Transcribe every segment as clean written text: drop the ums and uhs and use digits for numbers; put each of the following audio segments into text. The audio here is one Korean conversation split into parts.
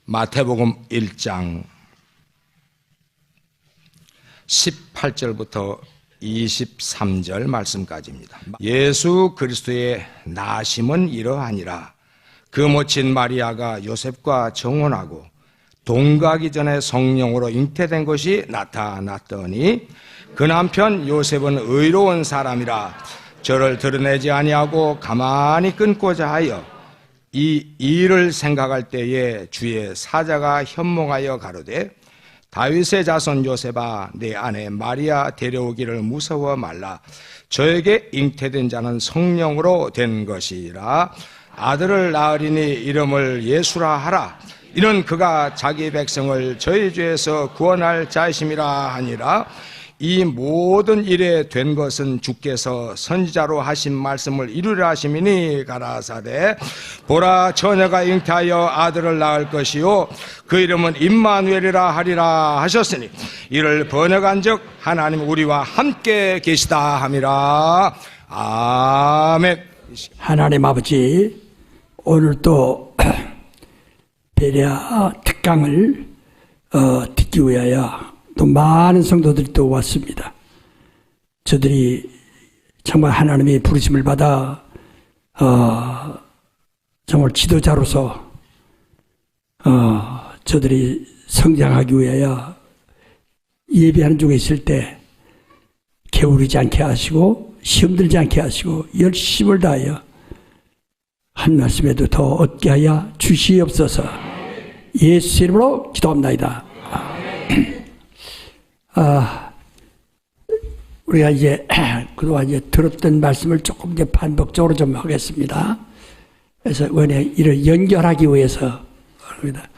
마태복음 1장 18절부터 23절 말씀까지입니다. 예수 그리스도의 나심은 이러하니라. 그 모친 마리아가 요셉과 정혼하고 동거하기 전에 성령으로 잉태된 것이 나타났더니 그 남편 요셉은 의로운 사람이라 저를 드러내지 아니하고 가만히 끊고자 하여 이 일을 생각할 때에 주의 사자가 현몽하여 가로되 다윗의 자손 요셉아 내 아내 마리아 데려오기를 무서워 말라. 저에게 잉태된 자는 성령으로 된 것이라. 아들을 낳으리니 이름을 예수라 하라. 이는 그가 자기 백성을 저희 죄에서 구원할 자이심이라 하니라. 이 모든 일에 된 것은 주께서 선지자로 하신 말씀을 이루려 하심이니 가라사대 보라 처녀가 잉태하여 아들을 낳을 것이요 그 이름은 임마누엘이라 하리라 하셨으니 이를 번역한즉 하나님 우리와 함께 계시다 함이라. 아멘. 하나님 아버지, 오늘 또 베레아 특강을 듣기 위하여 또 많은 성도들이 또 왔습니다. 저들이 정말 하나님의 부르심을 받아 정말 지도자로서 저들이 성장하기 위하여 예배하는 중에 있을 때 게으르지 않게 하시고 시험 들지 않게 하시고 열심을 다하여 한 말씀에도 더 얻게 하여 주시옵소서. 예수 이름으로 기도합니다. 우리가 이제 그동안 이제 들었던 말씀을 조금 이제 반복적으로 좀 하겠습니다. 그래서 이를 연결하기 위해서 합니다.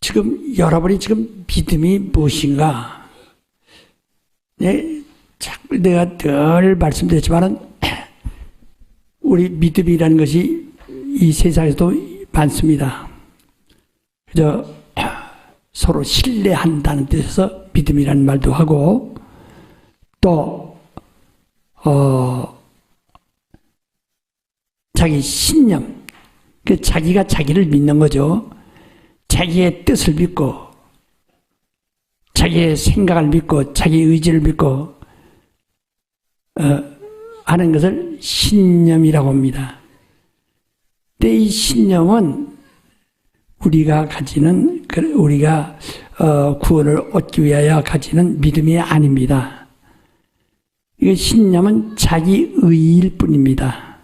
지금 여러분이 지금 믿음이 무엇인가? 내가 늘 말씀드렸지만은 우리 믿음이라는 것이 이 세상에서도 많습니다. 그저 서로 신뢰한다는 뜻에서 믿음이라는 말도 하고 또 자기 신념, 그 자기가 자기를 믿는 거죠. 자기의 뜻을 믿고 자기의 생각을 믿고 자기 의지를 믿고 하는 것을 신념이라고 합니다. 근데 이 신념은 우리가 가지는, 우리가 구원을 얻기 위하여 가지는 믿음이 아닙니다. 이 신념은 자기 의일 뿐입니다.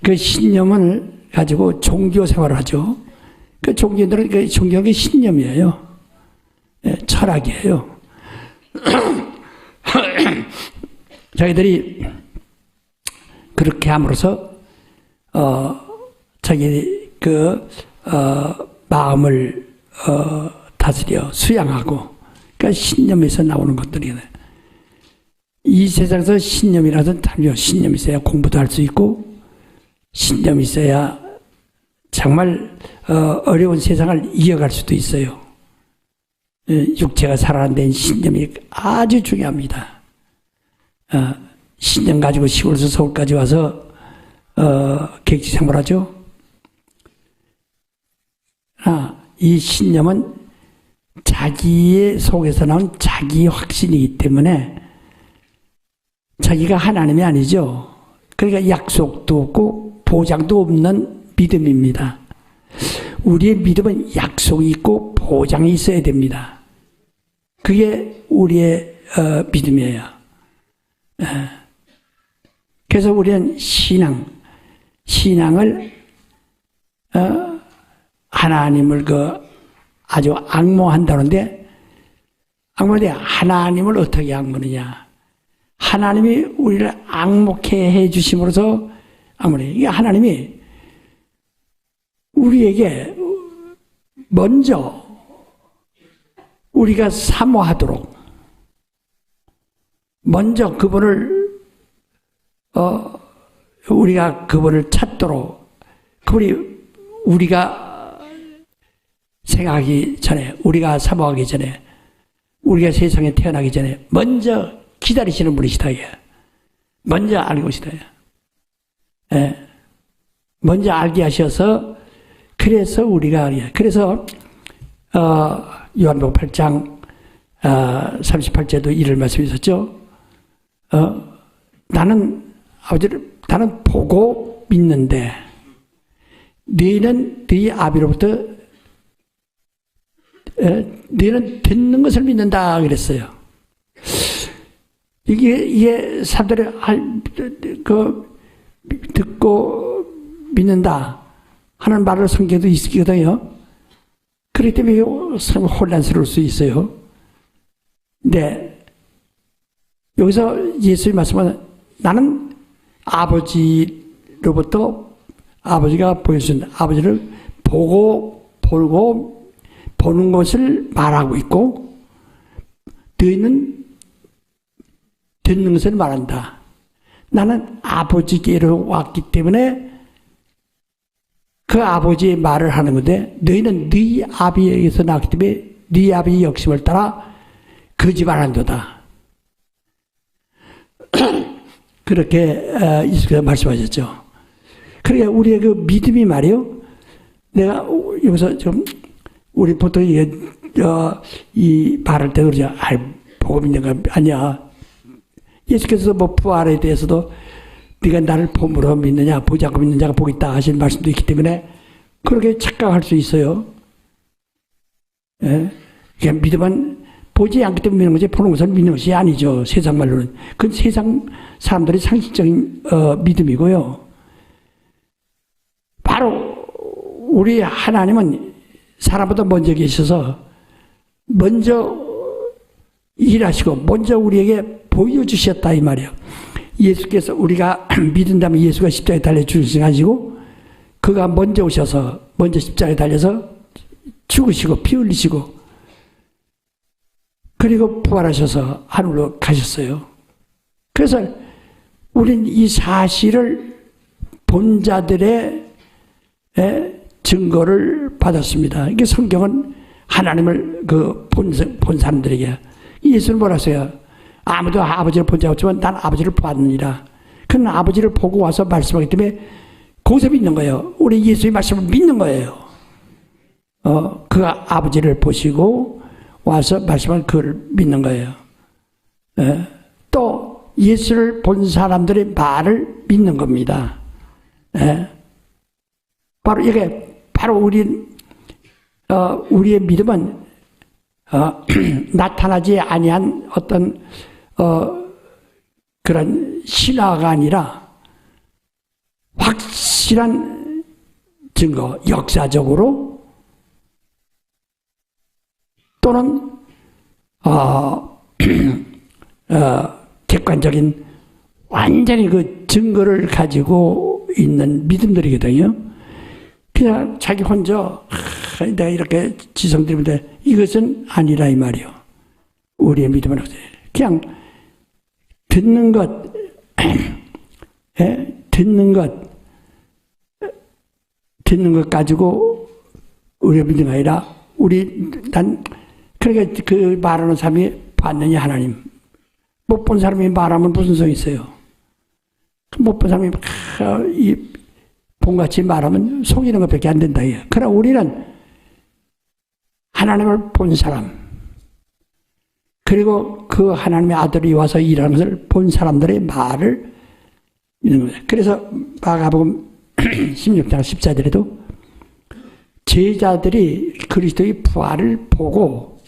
그 신념을 가지고 종교 생활을 하죠. 그 종교들은 그 종교의 신념이에요. 철학이에요. 자기들이 그렇게 함으로써 자기 마음을 다스려 수양하고, 그러니까 신념에서 나오는 것들이에요. 이 세상에서 신념이라서 참요. 신념이 있어야 공부도 할 수 있고, 신념이 있어야 정말 어려운 세상을 이어갈 수도 있어요. 육체가 살아가는 데는 신념이 아주 중요합니다. 신념 가지고 시골에서 서울까지 와서 객지 생활하죠. 이 신념은 자기의 속에서 나온 자기 확신이기 때문에 자기가 하나님이 아니죠. 그러니까 약속도 없고 보장도 없는 믿음입니다. 우리의 믿음은 약속이 있고 보장이 있어야 됩니다. 그게 우리의 믿음이에요. 그래서 우리는 신앙을 하나님을 아주 앙모한다는데, 하나님을 어떻게 앙모느냐? 하나님이 우리를 앙목해 해 주심으로써 이게 하나님이 우리에게 먼저 우리가 사모하도록, 먼저 그분을 우리가 그분을 찾도록, 그분이 우리가 생각하기 전에, 우리가 사모하기 전에, 우리가 세상에 태어나기 전에 먼저 기다리시는 분이시다. 먼저 알고 계시다. 먼저 알게 하셔서 그래서 우리가 그래서 요한복음 8장 38절도 이를 말씀이 있었죠. 나는 보고 믿는데 너희는 너희 아비로부터 너희는 듣는 것을 믿는다 그랬어요. 이게 사람들이 듣고 믿는다 하는 말을 성경에도 있거든요. 그렇기 때문에 참 혼란스러울 수 있어요. 네. 여기서 예수의 말씀은 나는 아버지로부터 아버지가 보여준 아버지를 보고 보는 것을 말하고 있고 너희는 듣는 것을 말한다. 나는 아버지께로 왔기 때문에 그 아버지의 말을 하는 건데 너희는 네 아비에게서 나왔기 때문에 네 아비의 역심을 따라 거짓말한도다. 그렇게 예수께서 말씀하셨죠. 그러니까 우리의 그 믿음이 말이요. 내가 여기서 좀 우리 보통 이 말할 때 그러죠. 보고 믿는 거 아니야. 예수께서 뭐 부활에 대해서도 네가 나를 봄으로 믿느냐 보지 않고 믿는 자가 복이 있다 하신 말씀도 있기 때문에 그렇게 착각할 수 있어요. 예? 그러니까 믿음은 보지 않기 때문에 믿는 거지 보는 것을 믿는 것이 아니죠. 세상 말로는. 그건 세상 사람들의 상식적인 믿음이고요. 바로 우리 하나님은 사람보다 먼저 계셔서 먼저 일하시고 먼저 우리에게 보여주셨다 이 말이에요. 예수께서 우리가 믿는다면 예수가 십자가에 달려 죽으시고 그가 먼저 오셔서 먼저 십자가에 달려서 죽으시고 피 흘리시고 그리고 부활하셔서 하늘로 가셨어요. 그래서 우린 이 사실을 본 자들의 증거를 받았습니다. 이게 성경은 하나님을 본 사람들에게 예수는 뭐라 했어요? 아무도 아버지를 본 자 없지만 난 아버지를 보았느니라. 그는 아버지를 보고 와서 말씀하기 때문에 거기서 믿는 거예요. 우리 예수의 말씀을 믿는 거예요. 그 아버지를 보시고 와서 말씀을 그걸 믿는 거예요. 또 예수를 본 사람들의 말을 믿는 겁니다. 바로 이게 바로 우리의 믿음은 나타나지 아니한 어떤 그런 신화가 아니라 확실한 증거, 역사적으로 또는 객관적인 완전히 그 증거를 가지고 있는 믿음들이거든요. 그냥 자기 혼자 내가 이렇게 지성드리는데 이것은 아니라 이 말이요. 우리의 믿음은 그냥 듣는 것, 듣는 것 가지고 우리의 믿음이 아니라 그러니까 그 말하는 사람이 봤느냐 하나님. 못 본 사람이 말하면 무슨 소용이 있어요. 못 본 사람이 본같이 말하면 속이는 것밖에 안 된다. 그러나 우리는 하나님을 본 사람, 그리고 그 하나님의 아들이 와서 일하는 것을 본 사람들의 말을 믿는 거예요. 그래서 마가복음 16장 14절에도 제자들이 그리스도의 부활을 보고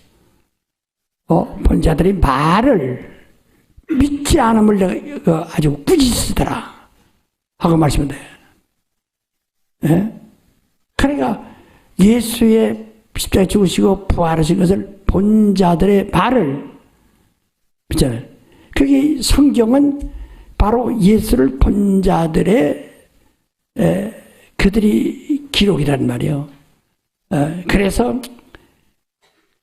본 자들의 말을 믿지 않음을 내가 아주 꾸짖으더라 하고 말씀합니다. 그러니까 예수의 십자가에 죽으시고 부활하신 것을 본 자들의 말을 믿잖아요. 그게 성경은 바로 예수를 본 자들의 그들이 기록이란 말이에요. 그래서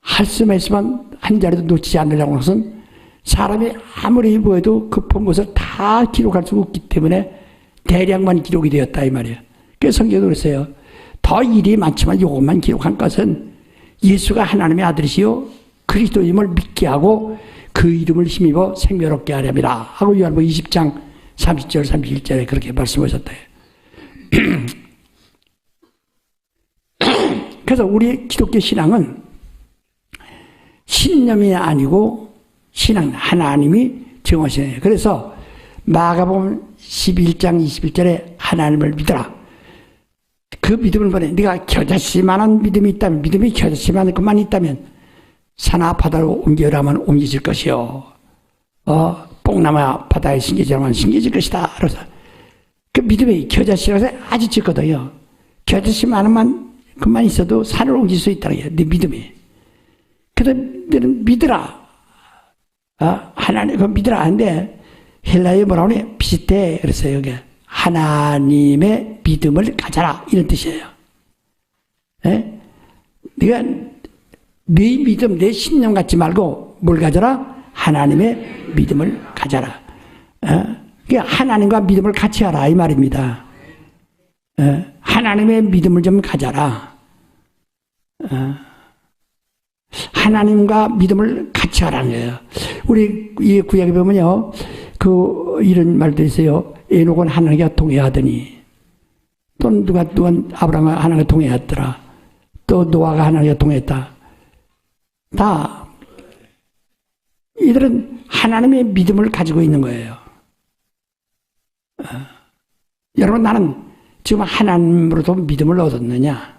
할 수만 있으면 한 자리도 놓치지 않으려고 하는 것은 사람이 아무리 보여도 그 본 것을 다 기록할 수 없기 때문에 대량만 기록이 되었다 이 말이에요. 그래서 성경도 그랬어요. 더 일이 많지만 이것만 기록한 것은 예수가 하나님의 아들이시요 그리스도임을 믿게 하고 그 이름을 힘입어 생명 얻게 하렵니다 하고 요한복음 20장 30절, 31절에 그렇게 말씀하셨다. 그래서 우리 기독교 신앙은 신념이 아니고 신앙, 하나님이 정하시는 거예요. 그래서 마가복음 11장 21절에 하나님을 믿어라. 그 믿음을 보내. 네가 겨자씨만한 믿음이 있다면, 믿음이 겨자씨만한 것만 있다면 산하 바다로 옮겨라면 옮겨질 것이요. 뽕나무 바다에 심겨지라면 심겨질 것이다. 그래서 그 믿음이 겨자씨라고 해서 아주 적거든요. 겨자씨만한 것만 있어도 산을 옮길 수 있다는 거예요. 네 믿음이. 그래서 너는 믿으라. 하나님, 그 믿으라 하는데 헬라어에 뭐라고 하냐? 비슷해. 그랬어요. 여기. 하나님의 믿음을 가져라. 이런 뜻이에요. 예? 네가 네 믿음, 내 신념 갖지 말고 뭘 가져라? 하나님의 믿음을 가져라. 그러니까 하나님과 믿음을 같이 하라. 이 말입니다. 하나님의 믿음을 좀 가져라. 하나님과 믿음을 같이 하라는 거예요. 우리 이 구약에 보면요, 이런 말도 있어요. 에녹은 하나님과 동행하더니, 또 누가 아브라함과 하나님과 동행했더라. 또 노아가 하나님과 동행했다. 다 이들은 하나님의 믿음을 가지고 있는 거예요. 여러분, 나는 지금 하나님으로도 믿음을 얻었느냐?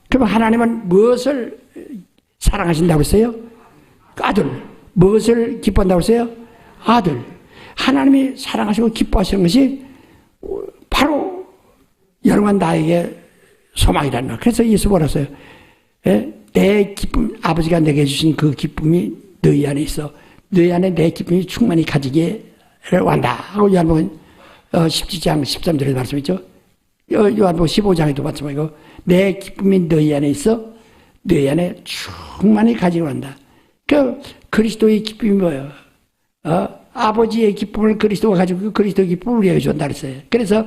그럼 하나님은 무엇을 사랑하신다고 했어요? 아들. 무엇을 기뻐한다고 했어요? 아들. 하나님이 사랑하시고 기뻐하시는 것이 바로 여러분 나에게 소망이라는 거예요. 그래서 예수 보았어요. 내 기쁨, 아버지가 내게 주신 그 기쁨이 너희 안에 있어. 너희 안에 내 기쁨이 충만히 가지기를 원한다. 하고 요한복음 17장 13절에 말씀했죠. 요한복음 15장에도 말씀하고 내 기쁨이 너희 안에 있어. 너희 안에 충만히 가지기를 원한다. 그 그리스도의 기쁨이 뭐예요? 아버지의 기쁨을 그리스도가 가지고 그 그리스도의 기쁨을 우리에게 준다 그랬어요. 그래서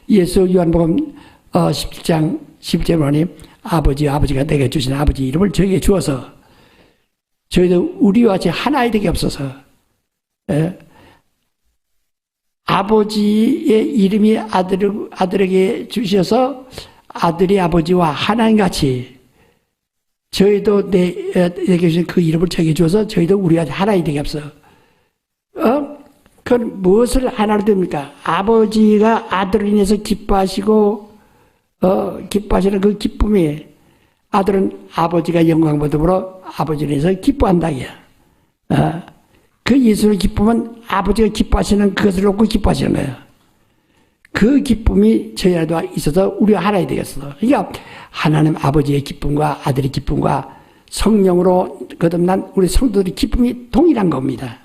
예수 요한복음 17장 10절에 보니 아버지가 내게 주신 아버지 이름을 저에게 주어서 저희도 우리와 같이 하나이 되게 없어서 아버지의 이름이 아들에게 주셔서 아들이 아버지와 하나님같이 저희도 내게 주신 그 이름을 저에게 주어서 저희도 우리와 하나이 되게 없어. 그건 무엇을 하나로 됩니까? 아버지가 아들을 인해서 기뻐하시고 기뻐하시는 그 기쁨이 아들은 아버지가 영광 받음으로 아버지를 인해서 기뻐한다. 그 예수의 기쁨은 아버지가 기뻐하시는 그것을 놓고 기뻐하시는 거예요. 그 기쁨이 저희 안에도 있어서 우리가 하나이 되겠어. 그러니까 하나님 아버지의 기쁨과 아들의 기쁨과 성령으로 거듭난 우리 성도들의 기쁨이 동일한 겁니다.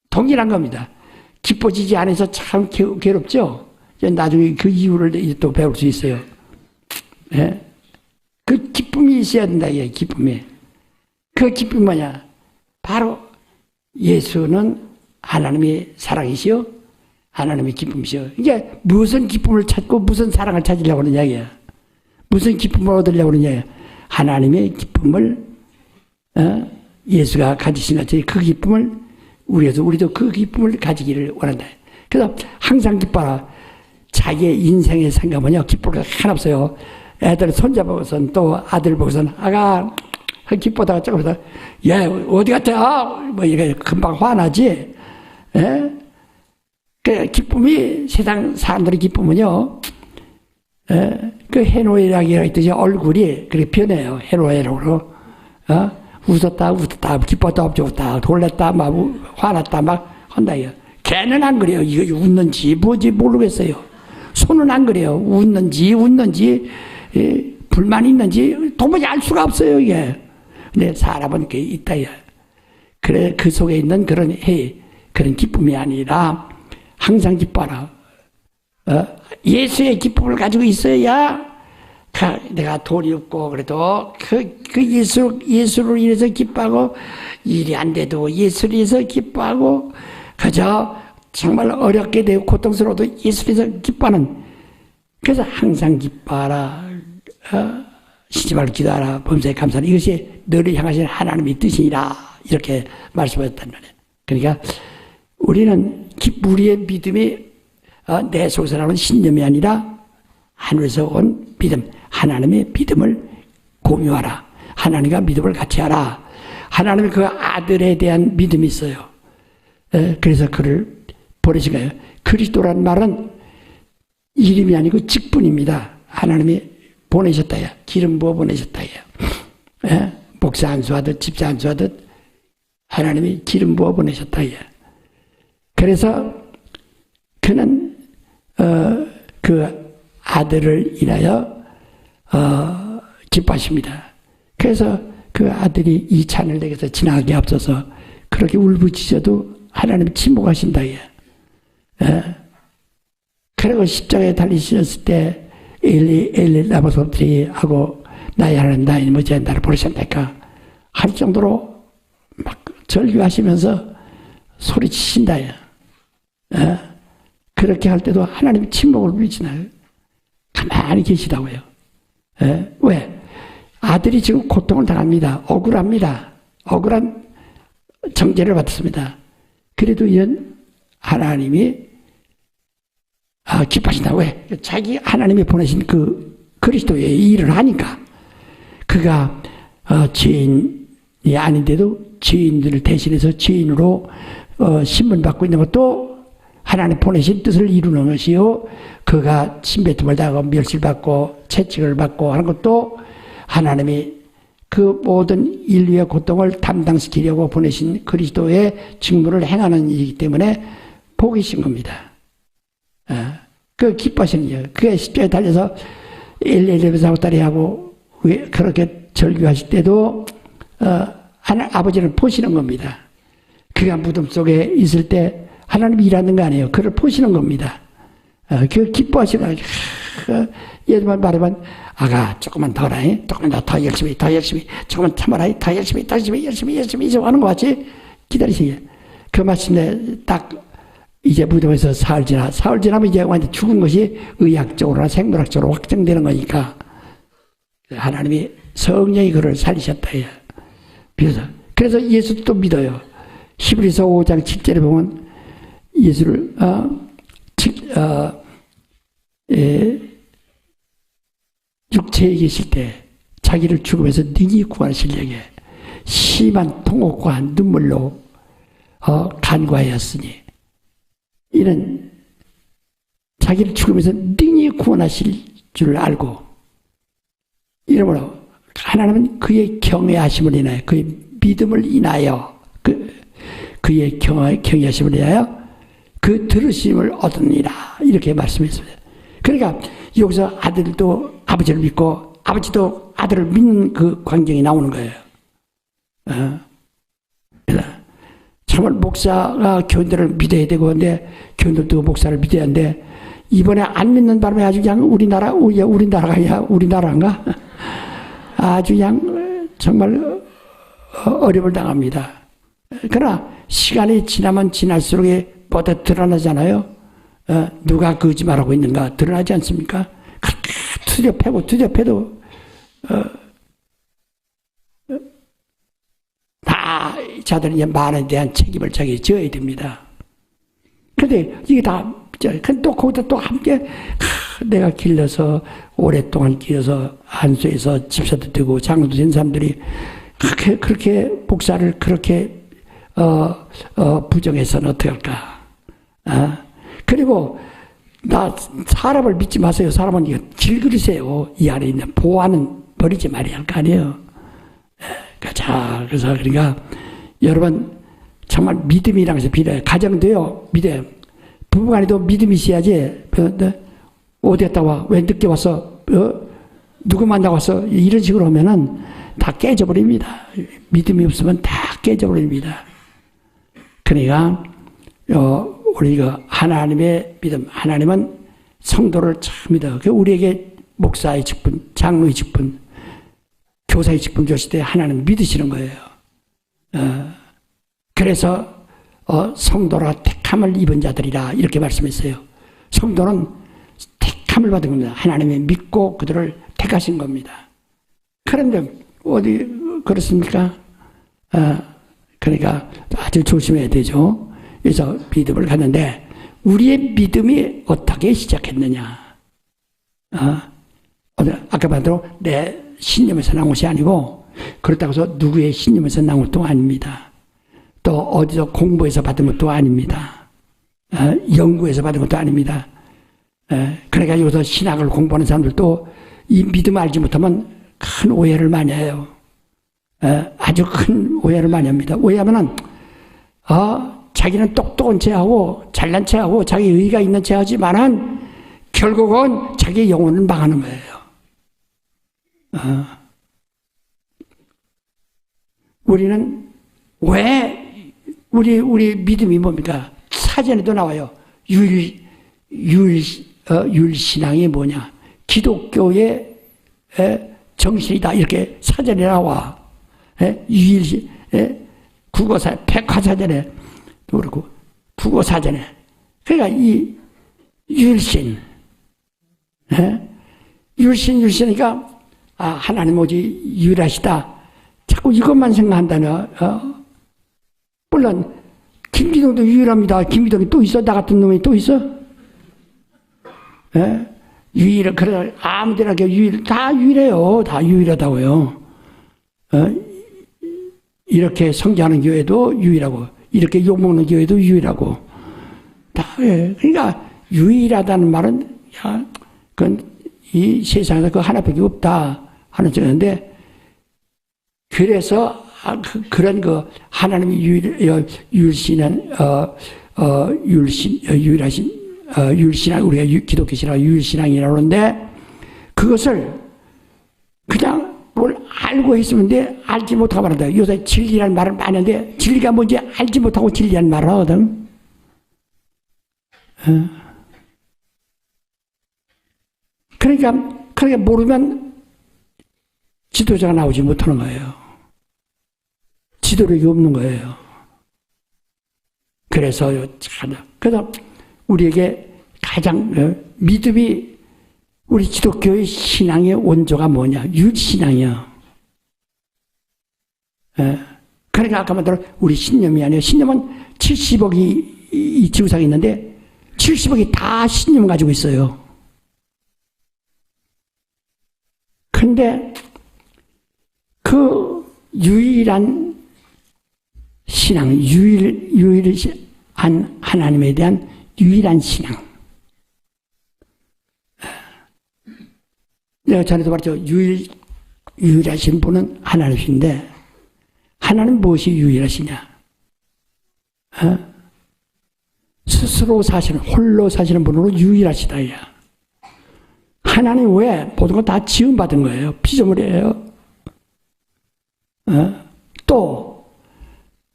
동일한 겁니다. 기뻐지지 않아서 참 괴롭죠? 나중에 그 이유를 또 배울 수 있어요. 예? 그 기쁨이 있어야 된다, 기쁨이. 그 기쁨이 뭐냐? 바로 예수는 하나님의 사랑이시요, 하나님의 기쁨이시요. 이게 무슨 기쁨을 찾고 무슨 사랑을 찾으려고 하는 이야기야. 무슨 기쁨을 얻으려고 하는 이야기야. 하나님의 기쁨을, 예수가 가지신 것처럼 그 기쁨을 우리도 그 기쁨을 가지기를 원한다. 그래서 항상 기뻐라. 자기의 인생의 생각은요, 기쁠 게 하나 없어요. 애들 손잡아서는 또 아들 보고서는 아가 기쁘다가 조금 야 어디 갔다 뭐 이게 금방 화나지. 예? 그 기쁨이 세상 사람들의 기쁨은요, 그 해노이라고 했듯이 얼굴이 그렇게 변해요. 해노이라고 웃었다 기뻤다 없었다 놀랬다 막 화났다 막 한다. 걔는 안 그래요. 이거 웃는지 뭐지 모르겠어요. 손은 안 그래요. 웃는지 불만이 있는지 도무지 알 수가 없어요, 이게. 근데 사람은 그게 있다. 그래, 그 속에 있는 그런 기쁨이 아니라 항상 기뻐라. 예수의 기쁨을 가지고 있어야 내가 돈이 없고 그래도 예수를 인해서 기뻐하고 일이 안 돼도 예수를 인해서 기뻐하고 그저 정말 어렵게 되고 고통스러워도 예수께서 기뻐하는. 그래서 항상 기뻐하라. 쉬지 말고 기도하라. 범사에 감사하라. 이것이 너를 향하신 하나님의 뜻이니라. 이렇게 말씀하셨단 말이에요. 그러니까 우리의 믿음이 내 속에서 나오는 신념이 아니라 하늘에서 온 믿음, 하나님의 믿음을 공유하라. 하나님과 믿음을 같이 하라. 하나님의 그 아들에 대한 믿음이 있어요. 그래서 그를 보내신 거예요. 그리스도란 말은 이름이 아니고 직분입니다. 하나님이 보내셨다야. 기름 부어 보내셨다야. 목사 안수하듯 집사 안수하듯 하나님이 기름 부어 보내셨다야. 그래서 그는 그 아들을 인하여 기뻐하십니다. 그래서 그 아들이 이 잔을 내게서 지나가게 앞서서 그렇게 울부짖어도 하나님 침묵하신다. 그리고 십자가에 달리셨을 때 엘리 라마 소리 하고 나의 하나님 나의 뭐지 나를 부르셨다니까 할 정도로 막 절규하시면서 소리치신다. 그렇게 할 때도 하나님이 침묵을 부리시나요? 가만히 계시다고요. 왜? 아들이 지금 고통을 당합니다. 억울합니다. 억울한 정죄를 받습니다. 그래도 이런 하나님이 기뻐하신다. 왜? 자기 하나님이 보내신 그 그리스도의 일을 하니까 그가 죄인이 아닌데도 죄인들을 대신해서 죄인으로 신문받고 있는 것도 하나님 보내신 뜻을 이루는 것이요. 그가 침뱉음을 당하고 멸시받고 채찍을 받고 하는 것도 하나님이 그 모든 인류의 고통을 담당시키려고 보내신 그리스도의 직무를 행하는 일이기 때문에 복이신 겁니다. 그 기뻐하시는 거예요. 그게 십자가에 달려서 엘리에서 사고다리하고 그렇게 절규하실 때도 아버지를 보시는 겁니다. 그가 무덤 속에 있을 때 하나님이 일하는 거 아니에요. 그를 보시는 겁니다. 그 기뻐하시는 거예요. 예전만 말하면 아가 조금만 더 하라. 조금만 더 열심히 조금만 참아라. 더 열심히 하는 것 같이 기다리시게. 그 마침내 딱 이제 무덤에서 사흘 지나면 이제 완전 죽은 것이 의학적으로나 생물학적으로 확정되는 거니까 하나님이 성령이 그를 살리셨다. 그래서 예수도 믿어요. 히브리서 5장 7절에 보면 예수를 육체에 계실 때 자기를 죽음에서 능히 구하시려게 심한 통곡과 눈물로 간구하였으니 이는 자기를 죽음에서 능히 구원하실 줄 알고 이러므로 하나님은 그의 경외하심을 인하여 그의 믿음을 인하여 그의 경외하심을 인하여 그 들으심을 얻으니라 이렇게 말씀했습니다. 그러니까 여기서 아들도 아버지를 믿고 아버지도 아들을 믿는 그 광경이 나오는 거예요. 정말 목사가 교인들을 믿어야 되고 근데 교인들도 목사를 믿어야 하는데 이번에 안 믿는 바람에 아주 그냥 우리나라인가? 아주 그냥 정말 어려움을 당합니다. 그러나 시간이 지나면 지날수록 뭐다 드러나잖아요. 누가 거짓말하고 있는가 드러나지 않습니까? 그렇게 투잡해도 다 자들은 이제 말에 대한 책임을 자기 져야 됩니다. 근데 이게 또 거기다 또 함께 내가 길러서 오랫동안 길러서 안수해서 집사도 되고 장로도 된 사람들이 그렇게 목사를 그렇게 부정해서는 어떻게 할까? 그리고 사람을 믿지 마세요. 사람은 이거 길들이세요. 이 안에 있는 보화는 버리지 말아야 할 거 아니에요. 그래서 그러니까 여러분 정말 믿음이라는 것이 필요해요. 가정도요 믿어요. 부부간에도 믿음이 있어야지. 어디 갔다 와? 왜 늦게 왔어? 누구 만나고 왔어? 이런 식으로 하면은 다 깨져버립니다. 믿음이 없으면 다 깨져버립니다. 그러니까 우리가 하나님의 믿음, 하나님은 성도를 참 믿어. 우리에게 목사의 직분, 장로의 직분, 교사의 직분 주실 때 하나님 믿으시는 거예요. 그래서 성도라 택함을 입은 자들이라 이렇게 말씀했어요. 성도는 택함을 받은 겁니다. 하나님이 믿고 그들을 택하신 겁니다. 그런데 어디 그렇습니까? 그러니까 아주 조심해야 되죠. 그래서 믿음을 갖는데 우리의 믿음이 어떻게 시작했느냐? 아까 말대로 내 신념에서 나온 것이 아니고 그렇다고 해서 누구의 신념에서 나온 것도 아닙니다. 또 어디서 공부해서 받은 것도 아닙니다. 연구해서 받은 것도 아닙니다. 그러니까 여기서 신학을 공부하는 사람들도 이 믿음을 알지 못하면 큰 오해를 많이 해요. 아주 큰 오해를 많이 합니다. 오해하면은 자기는 똑똑한 체하고 잘난 체하고 자기 의의가 있는 체하지만은 결국은 자기 영혼을 망하는 거예요. 우리는 왜 우리 믿음이 뭡니까? 사전에도 나와요. 유일신앙이 뭐냐? 기독교의 정신이다. 이렇게 사전에 나와. 백화사전에 또 그렇고 국어사전에. 그러니까 이 유일신, 유일신이니까 하나님 오직 유일하시다. 자꾸 이것만 생각한다는. 물론 김기동도 유일합니다. 김기동이 또 있어? 나 같은 놈이 또 있어? 유일해. 그래 아무데나 다 유일해요. 다 유일하다고요. 이렇게 성장하는 교회도 유일하고 이렇게 욕먹는 교회도 유일하고 다. 그러니까 유일하다는 말은 그건 이 세상에서 그 하나밖에 없다 하는 뜻인데, 그래서 그런 하나님이 유일신한 유일신앙, 우리가 기독교 신앙 유일신앙이라고 하는데, 그것을 그냥 뭘 알고 있으면 돼. 알지 못하고 말한다. 요새 진리라는 말을 많이 하는데 진리가 뭔지 알지 못하고 진리라는 말을 하거든. 그러니까 모르면 지도자가 나오지 못하는 거예요. 지도력이 없는 거예요. 그래서 우리에게 가장 믿음이, 우리 기독교의 신앙의 원조가 뭐냐? 유일신앙이야. 그러니까 아까 말대로 우리 신념이 아니에요. 신념은 70억이 이 지구상에 있는데 70억이 다 신념을 가지고 있어요. 근데 그 유일한 신앙, 유일한 하나님에 대한 유일한 신앙. 내가 전에도 말했죠. 유일하신 분은 하나님이신데, 하나님 무엇이 유일하시냐? 스스로 사시는, 홀로 사시는 분으로 유일하시다. 하나님 왜? 모든 건 다 지음받은 거예요. 피조물이에요. 또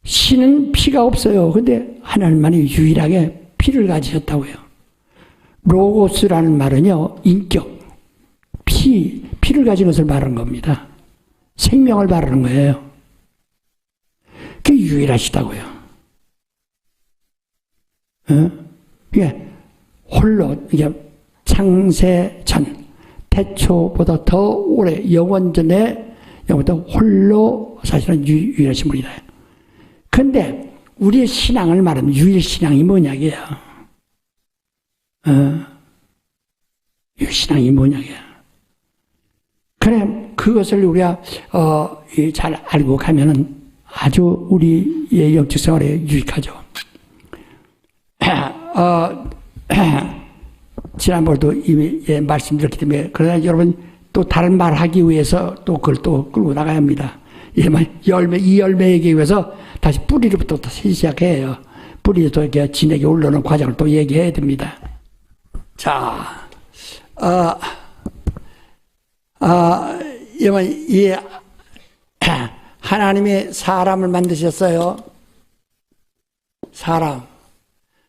신은 피가 없어요. 근데 하나님만이 유일하게 피를 가지셨다고요. 로고스라는 말은요, 인격, 피를 가진 것을 말하는 겁니다. 생명을 말하는 거예요. 그게 유일하시다고요. 이게 홀로, 이게 창세전, 태초보다 더 오래, 영원전에, 영원부터 홀로 사실은 유일하신 분이다. 근데 우리의 신앙을 말하면 유일신앙이 뭐냐고요. 유일신앙이 뭐냐고요. 그래, 그것을 우리가 잘 알고 가면은 아주 우리의 영적 생활에 유익하죠. 지난번에도 이미 말씀드렸기 때문에, 그러나 여러분 또 다른 말 하기 위해서 또 그걸 또 끌고 나가야 합니다. 이 열매이기 위해서 다시 뿌리로부터 다시 시작해요. 뿌리부터 이렇게 진에게 올라오는 과정을 또 얘기해야 됩니다. 자, 이 하나님이 사람을 만드셨어요.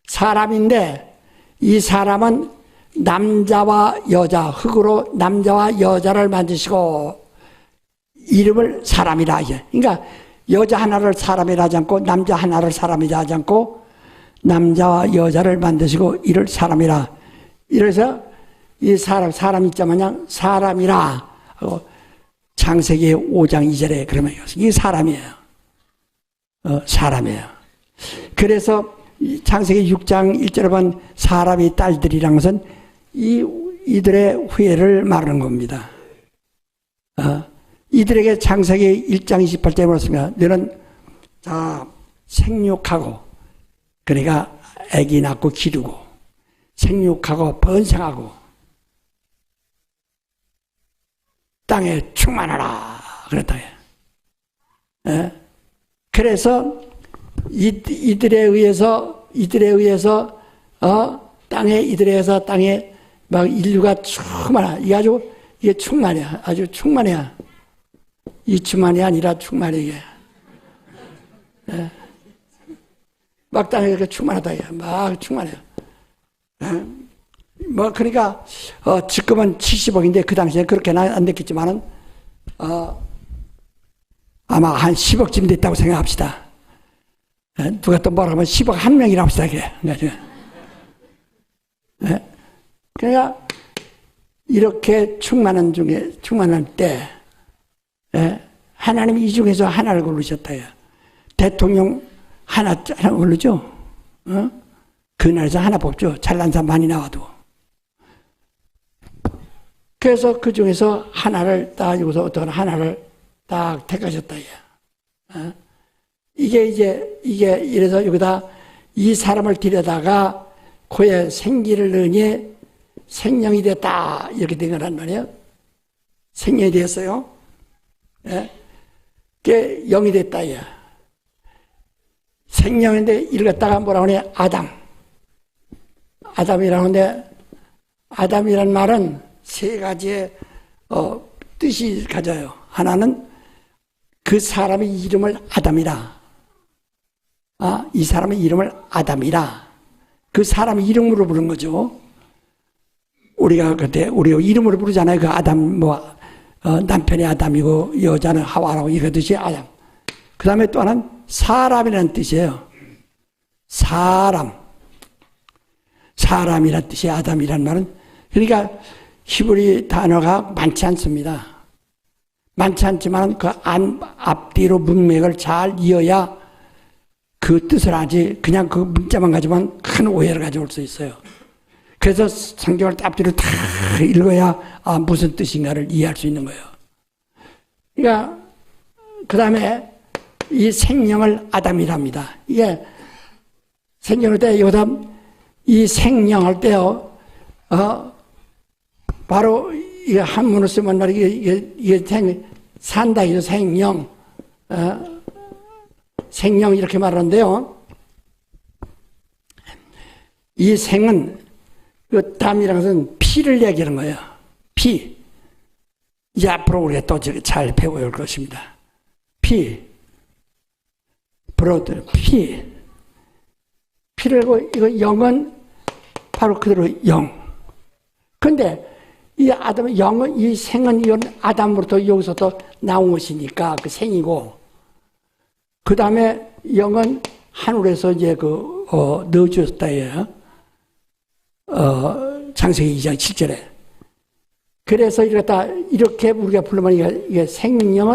사람인데 이 사람은 남자와 여자, 흙으로 남자와 여자를 만드시고 이름을 사람이라 하죠. 그러니까 여자 하나를 사람이라 하지 않고 남자 하나를 사람이라 하지 않고 남자와 여자를 만드시고 이를 사람이라. 이래서 이 사람 있자 마냥 사람이라 하고 창세기 5장 2절에 그러면 이게 사람이에요. 사람이에요. 그래서 창세기 6장 1절에 본 사람의 딸들이란 것은 이들의 후예를 말하는 겁니다. 이들에게 창세기 1장 28절에 말했습니다. 너는 생육하고, 그러니까 아기 낳고 기르고, 생육하고 번성하고 땅에 충만하라 그랬다. 그래서 이들에 의해서 땅에 막 인류가 충만하. 이게 충만이야. 아주 충만이야. 이 충만이 아니라 충만이 이게. 막 땅에 이렇게 충만하다. 막 충만해요. 그러니까 지금은 70억인데 그 당시에 그렇게는 안 됐겠지만은 아마 한 10억쯤 됐다고 생각합시다. 누가 또 뭐라 하면 10억 한 명이라고 합시다. 그러니까 이렇게 충만할 때 하나님이 이 중에서 하나를 고르셨다. 대통령 하나 고르죠. 그 나라에서 하나 뽑죠. 잘난 사람 많이 나와도. 그래서 그 중에서 하나를 따지고서 어떤 하나를 딱 택하셨다. 이게 이래서 여기다 이 사람을 들여다가 그의 생기를 넣으니 생명이 됐다. 이렇게 된 거란 말이에요. 생명이 되었어요. 그게 영이 됐다. 생명인데 이걸 갖다가 뭐라고 하냐. 아담이라는데 아담이란 말은 세 가지의 뜻이 가져요. 하나는 그 사람의 이름을 아담이라. 이 사람의 이름을 아담이라. 그 사람의 이름으로 부른 거죠. 우리가 그때 우리가 이름으로 부르잖아요. 그 아담 남편이 아담이고 여자는 하와라고 이러듯이 아담. 그 다음에 또 하나는 사람이라는 뜻이에요. 사람이라는 뜻이 아담이라는 말은 그러니까 히브리 단어가 많지 않습니다. 많지 않지만 그 앞뒤로 문맥을 잘 이어야 그 뜻을 알지 그냥 그 문자만 가지고만 큰 오해를 가져올 수 있어요. 그래서 성경을 앞뒤로 다 읽어야 무슨 뜻인가를 이해할 수 있는 거예요. 그러니까 그 다음에 이 생명을 아담이랍니다. 이게 생명할 때 여기다 이 생명할 때요. 바로 이 한문을 쓰면 말이야 이게 산다 이죠. 생명 이렇게 말하는데요. 이 생은 그 담이라는 것은 피를 얘기하는 거예요. 피. 이제 앞으로 우리가 또 잘 배워야 할 것입니다. 브로드, 피를 이거 영은 바로 그대로 영. 근데 이 아담은 영은 이 생은 이건 아담으로부터 여기서부터 나온 것이니까 그 생이고 그 다음에 영은 하늘에서 이제 넣어주었다 해요. 창세기 2장 7절에. 그래서 이렇게 우리가 부르면 이게 생명을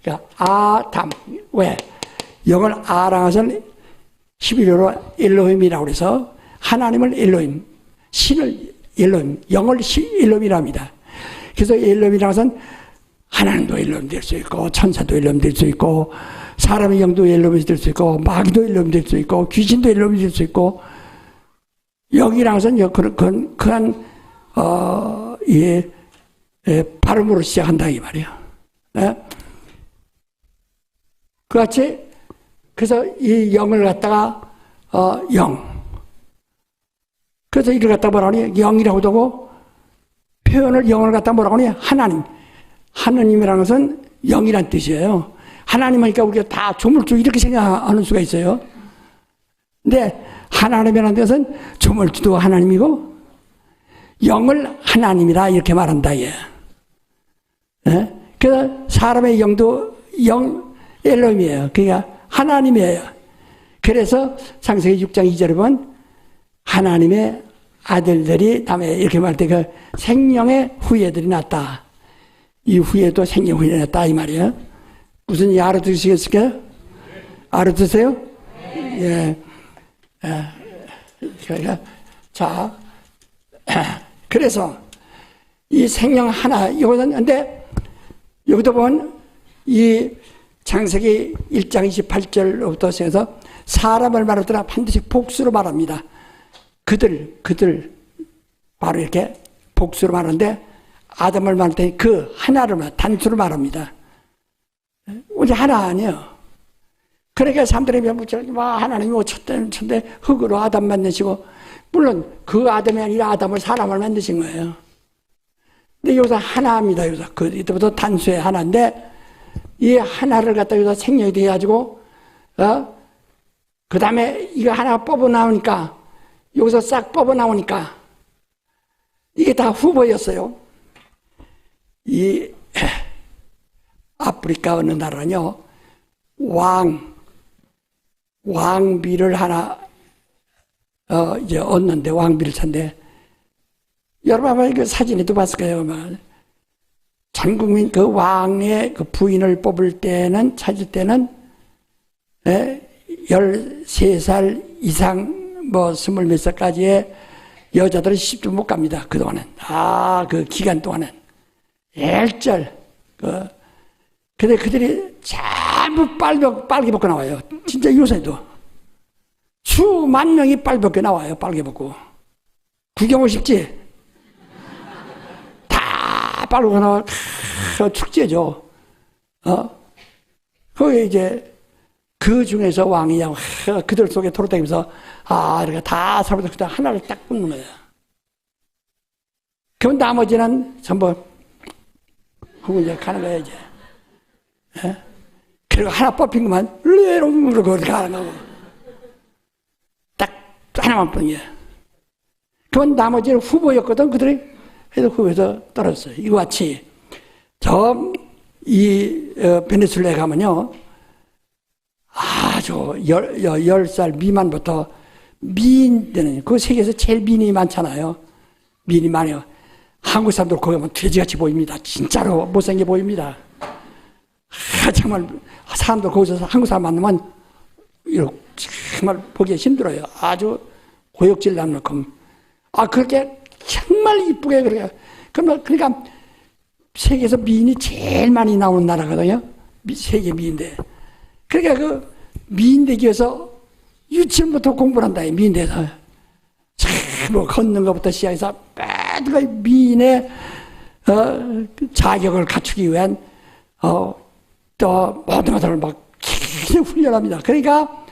그러니까 아담. 왜? 영을 아라는 것은 히브리어로 엘로힘이라고 해서 하나님을 엘로힘, 신을 엘로힘, 영을 엘로힘이라 합니다. 그래서 엘로힘이라는 것은 하나님도 엘로힘 될 수 있고 천사도 엘로힘 될 수 있고 사람의 영도 엘로힘이 될 수 있고 마귀도 엘로힘 될 수 있고 귀신도 엘로힘이 될 수 있고 영이라는 것은 그한 발음으로 시작한다 이 말이에요. 그같이 그래서 이 영을 갖다가 영. 그래서 이걸 갖다 뭐라고 하니 영이라고도 하고 표현을 영을 갖다 뭐라고 하니 하나님. 하느님이라는 것은 영이란 뜻이에요. 하나님이니까 우리가 다 조물주 이렇게 생각하는 수가 있어요. 근데 하나님이라는 것은 조물주도 하나님이고 영을 하나님이라 이렇게 말한다. 예. 그래서 사람의 영도 영 엘로힘이에요. 그러니까 하나님이에요. 그래서 창세기 6장 2절에 보면 하나님의 아들들이 다음에 이렇게 말할 때 그 생명의 후예들이 났다. 이 후예도 생명 후예가 났다 이 말이에요. 무슨 이 알아두시겠을까요? 알아두세요? 예. 자, 그래서 이 생명 하나, 이거는, 근데 여기도 보면 이 창세기 1장 28절부터 시작해서 사람을 말할 때는 반드시 복수로 말합니다. 그들, 바로 이렇게 복수로 말하는데 아담을 말할 때 그 하나를 단수로 말합니다. 우리 하나 아니에요. 그러니까 사람들이 하나님이 첫째 흙으로 아담 만드시고, 물론 그 아담이 아니라 아담을 사람을 만드신 거예요. 근데 여기서 하나입니다. 여기서 이때부터 단수의 하나인데 이 하나를 갖다 여기서 생명이 돼가지고 그 다음에 이거 하나 뽑아 나오니까 여기서 싹 뽑아 나오니까 이게 다 후보였어요. 이 아프리카 어느 나라는요 왕비를 하나 이제 얻는데 왕비를 찾는데 여러분 아마 그 사진에도 봤을 거예요. 전 국민 그 왕의 그 부인을 뽑을 때는 찾을 때는 13살 이상 뭐 20몇 살까지의 여자들은 시집도 못 갑니다. 그동안은 그 기간 동안은 일절 근데 그들이 전부 빨개 벗고 나와요. 진짜 요새도 수만 명이 빨개 벗고 나와요. 빨개 벗고 구경하고 싶지? 다 빨개 벗고 나와. 축제죠. 거기 이제 그 중에서 왕이 그들 속에 돌아다니면서 이렇게 다 사람들 그때 하나를 딱 뽑는 거예요. 그럼 나머지는 전부 하고 이제 가는 거예요, 이제. 그리고 하나 뽑힌 것만 그러고 가는 거고. 딱 하나만 뽑은 거예요. 그건 나머지는 후보였거든. 그들이 해도 후보에서 떨어졌어요. 이거 같이 베네수엘라에 가면요 아주 10살 미만부터 미인들은 그 세계에서 제일 미인이 많잖아요. 미인이 많아요. 한국 사람들 거기 가면 돼지같이 보입니다. 진짜로 못생겨 보입니다. 정말 사람들 거기서 한국 사람 만나면 이렇게 정말 보기 힘들어요. 아주 고역질 나는 만큼 그렇게 정말 이쁘게 그렇게 그러니까 세계에서 미인이 제일 많이 나오는 나라거든요. 세계 미인대. 그러니까 그 미인되기 위해서 유치원부터 공부를 한다. 미인대에서 뭐 걷는 것부터 시작해서 매일 미인의 자격을 갖추기 위한 또 모든 것들을 막 훈련합니다. 그러니까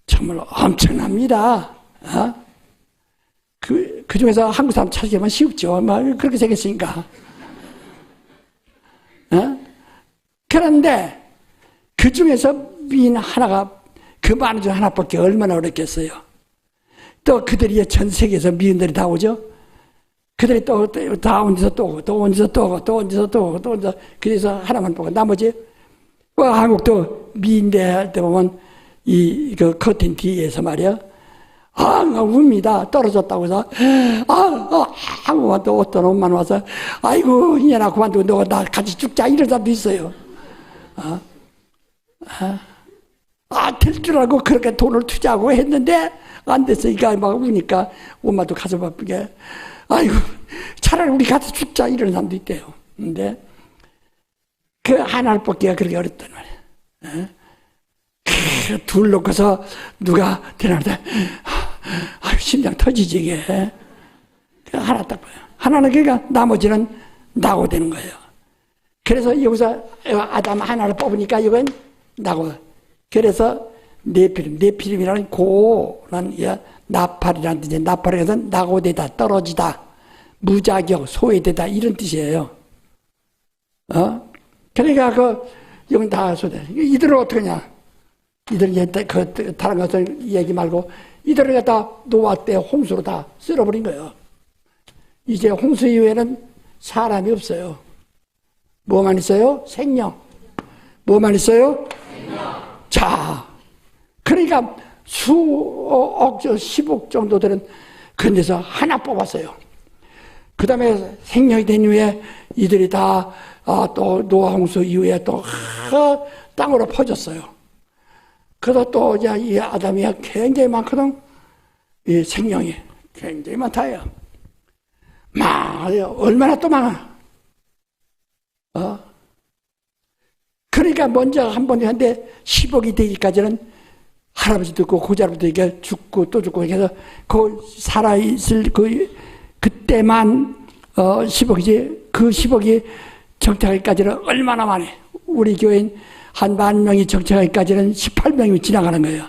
정말 엄청납니다. 그 중에서 한국 사람 찾기만 쉽죠. 그렇게 생겼으니까. 그런데 그 중에서 미인 하나가 그 많은 중 하나밖에 얼마나 어렵겠어요. 또 그들이 전 세계에서 미인들이 다 오죠. 그들이 또 다 얹어서 또 오고 또 얹어서 또 오고 또 얹어서 또 오고 또 얹어서 그래서 하나만 보고 나머지 한국도 미인대 할 때 보면 그 커튼 뒤에서 말이야 웁니다. 떨어졌다고 해서 또 어떤 엄마는 와서 아이고 이년아 그만두고 너가 나 같이 죽자 이런 사람도 있어요. 될 줄 알고 그렇게 돈을 투자하고 했는데 안 됐으니까 막 우니까 엄마도 가슴 아프게 아이고 차라리 우리 가서 죽자 이런 사람도 있대요. 근데 그 하나를 뽑기가 그렇게 어렵단 말이에요. 둘 놓고서 누가 대낮에 심장 터지지 이게. 하나 딱 봐요. 하나는 그러니까 나머지는 나고 되는 거예요. 그래서 여기서 아담 하나를 뽑으니까 이건 나고. 그래서 네피림이라는 고난 나팔이라는 뜻이에요. 나팔에서 나고되다 떨어지다 무자격 소외되다 이런 뜻이에요. 그러니까 여기 다 소대. 이들을 어떻게 하냐? 이들 이제 다른 것을 얘기 말고 이들을 갖다 노아 때 홍수로 다 쓸어버린 거예요. 이제 홍수 이후에는 사람이 없어요. 뭐만 있어요? 생명. 뭐만 있어요? 생명. 자, 그러니까 수억, 10억 정도 되는 그런 데서 하나 뽑았어요. 그 다음에 생명이 된 이후에 이들이 다 또 노아 홍수 이후에 또 땅으로 퍼졌어요. 그래도 또 이제 이 아담이 굉장히 많거든. 이 생명이 굉장히 많다요. 얼마나 또 많아. 그러니까 먼저 한 번에 한데 10억이 되기까지는 할아버지도 있고 고자로도 이게 죽고 또 죽고 해서 그 살아있을 그때만 10억이지 그 10억이 정착하기까지는 얼마나 많이 우리 교회인 한 10,000명이 정착하기까지는 18명이 지나가는 거예요.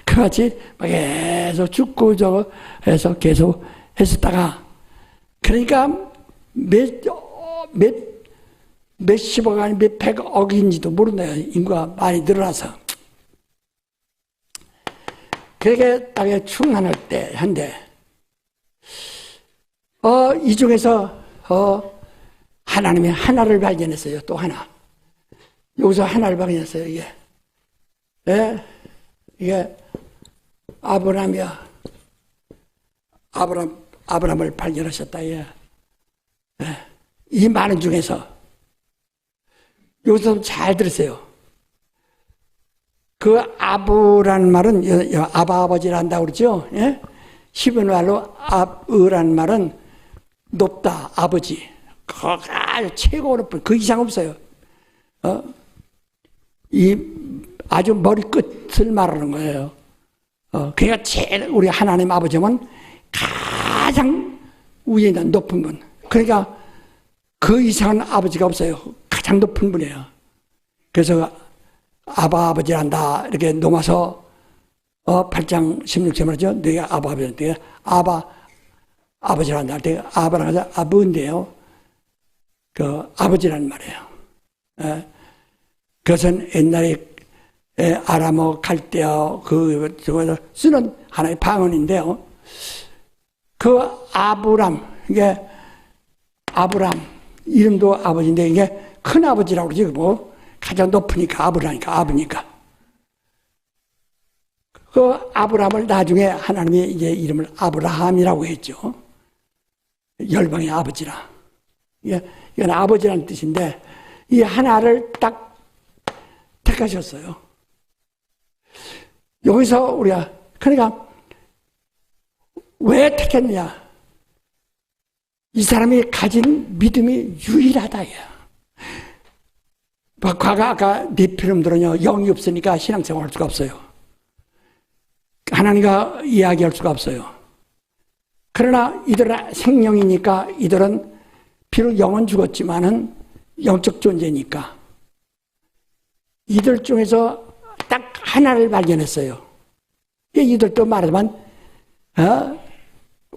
그같이 계속 죽고 저거 해서 계속 했었다가 그러니까 몇십억 아니 몇백억인지도 모른다요. 인구가 많이 늘어나서. 그렇게 땅에 충만할 때 한데 이 중에서 하나님이 하나를 발견했어요. 또 하나. 여기서 하나를 발견했어요. 이게 아브라함이야. 아브라함을 발견하셨다. 이 많은 중에서 여기서 잘 들으세요. 그 아브라는 말은 아버지라 한다고 그러죠. 히브리 말로 아브라는 말은 높다, 아버지. 아주 최고 높은 그 이상 없어요. 이 아주 머리끝을 말하는 거예요. 그러니까 제일 우리 하나님 아버지는 가장 위에 있는 높은 분. 그러니까 그 이상은 아버지가 없어요. 가장 높은 분이에요. 그래서 아버지란다 이렇게 넘어서 8장 16절 말이죠. 너희가 아버지란다. 아버지란다 할 때 아버지가 아버인데요. 그 아버지란 말이에요. 그것은 옛날에 아람어 갈대어 저거 쓰는 하나의 방언인데요. 그 이게 아브람 이름도 아버지인데 이게 큰 아버지라고 그러지 뭐 가장 높으니까 아브라니까 아버니까. 그 아브람을 나중에 하나님이 이제 이름을 아브라함이라고 했죠. 열방의 아버지라. 이건 아버지라는 뜻인데 이 하나를 딱 택하셨어요. 여기서 우리가 그러니까 왜 택했느냐? 이 사람이 가진 믿음이 유일하다. 과거 아까 네피림들은요 영이 없으니까 신앙생활 할 수가 없어요. 하나님과 이야기할 수가 없어요. 그러나 이들은 생명이니까 이들은 비록 영은 죽었지만은 영적 존재니까 이들 중에서 딱 하나를 발견했어요. 이들도 말하자면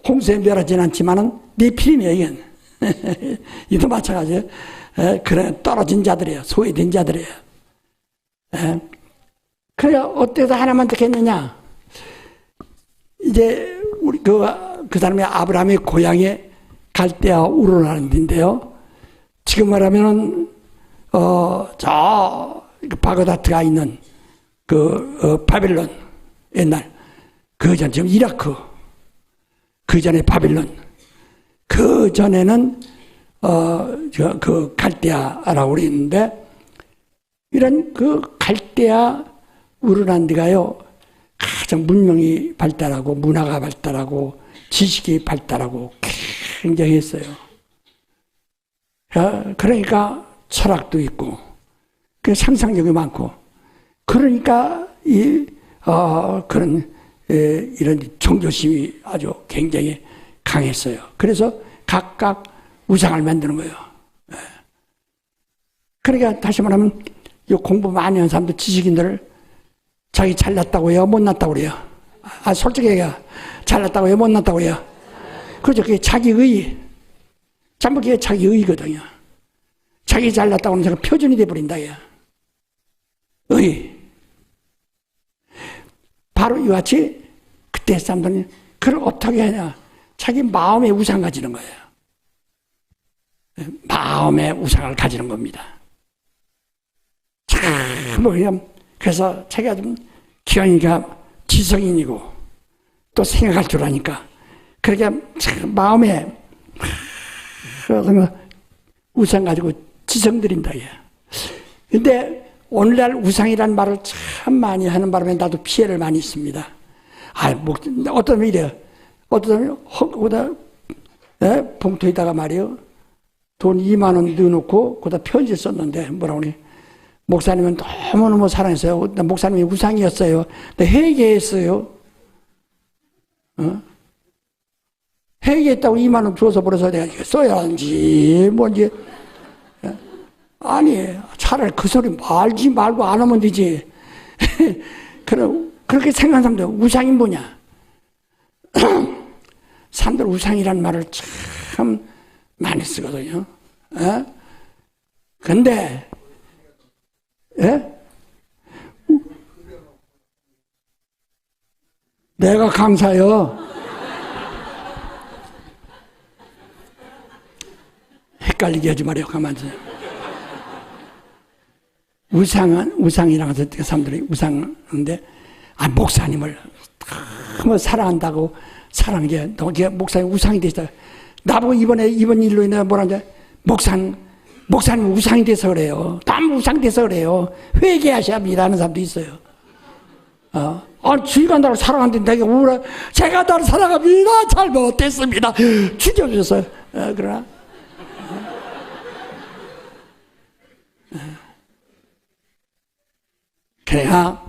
홍수에 멸하진 않지만은 네피림이에요. 이건 이도 마찬가지예요. 그런 떨어진 자들이에요. 소외된 자들이에요. 그래 어때서 하나만 택했느냐? 이제 우리 그 사람이 아브라함의 고향이 갈대아 우르라는 데인데요. 지금 말하면은 저 바그다드가 있는 바빌론 옛날 그 전 지금 이라크 그 전에 바빌론 그 전에는 그 갈대아라고 그랬는데 이런 그 갈대아 우르라는 데가요 가장 문명이 발달하고 문화가 발달하고 지식이 발달하고 굉장히 했어요. 그러니까 철학도 있고 상상력이 많고 그러니까 그런 이런 종교심이 아주 굉장히 강했어요. 그래서 각각 우상을 만드는 거예요. 그러니까 다시 말하면 공부 많이 한 사람들 지식인들 자기 잘났다고 해요? 못났다고 그래요? 솔직히 얘기해. 잘났다고 해요? 못났다고 해요? 그렇죠. 그게 자기의. 전부 그게 자기의거든요. 자기 잘났다고 하는 사람 표준이 돼버린다. 의. 바로 이와 같이 그때 사람들은 그걸 어떻게 하냐. 자기 마음의 우상 가지는 거예요. 마음의 우상을 가지는 겁니다. 참, 그래서 자기가 좀 기왕이가 지성인이고 또 생각할 줄 아니까 그렇게 마음에 우상 가지고 지성 들인다. 근데 오늘날 우상이라는 말을 참 많이 하는 바람에 나도 피해를 많이 있습니다. 어떤 분 이래요. 어떤 분, 봉투에다가 말이요. 돈 2만 원 넣어놓고, 거기다 편지 썼는데, 뭐라고 그러니. 목사님은 너무너무 사랑했어요. 목사님이 우상이었어요. 근데 회개했어요. 회개했다고 2만 원 주어서 버려서 내가 이거 써야 하는지, 뭔지. 아니, 차라리 그 소리 말지 말고 안 하면 되지. 그렇게 생각하는 사람들, 우상이 뭐냐? 사람들 우상이라는 말을 참 많이 쓰거든요. 근데, 내가 강사요. 헷갈리게 하지 말아요. 가만히 있어요. 우상이라고 해서 사람들이 우상인데, 목사님을 너무 사랑한다고 사랑한 게, 너 목사님 우상이 되시다. 나보고 이번 일로 인해 뭐라는데, 목사님 우상이 돼서 그래요. 너무 우상이 돼서 그래요. 회개하셔야 합니다 하는 사람도 있어요. 주의가 나를 사랑하는데 내가 우울해. 제가 나를 사랑합니다. 잘못됐습니다. 죽여주셨어요. 그러나, 그래야,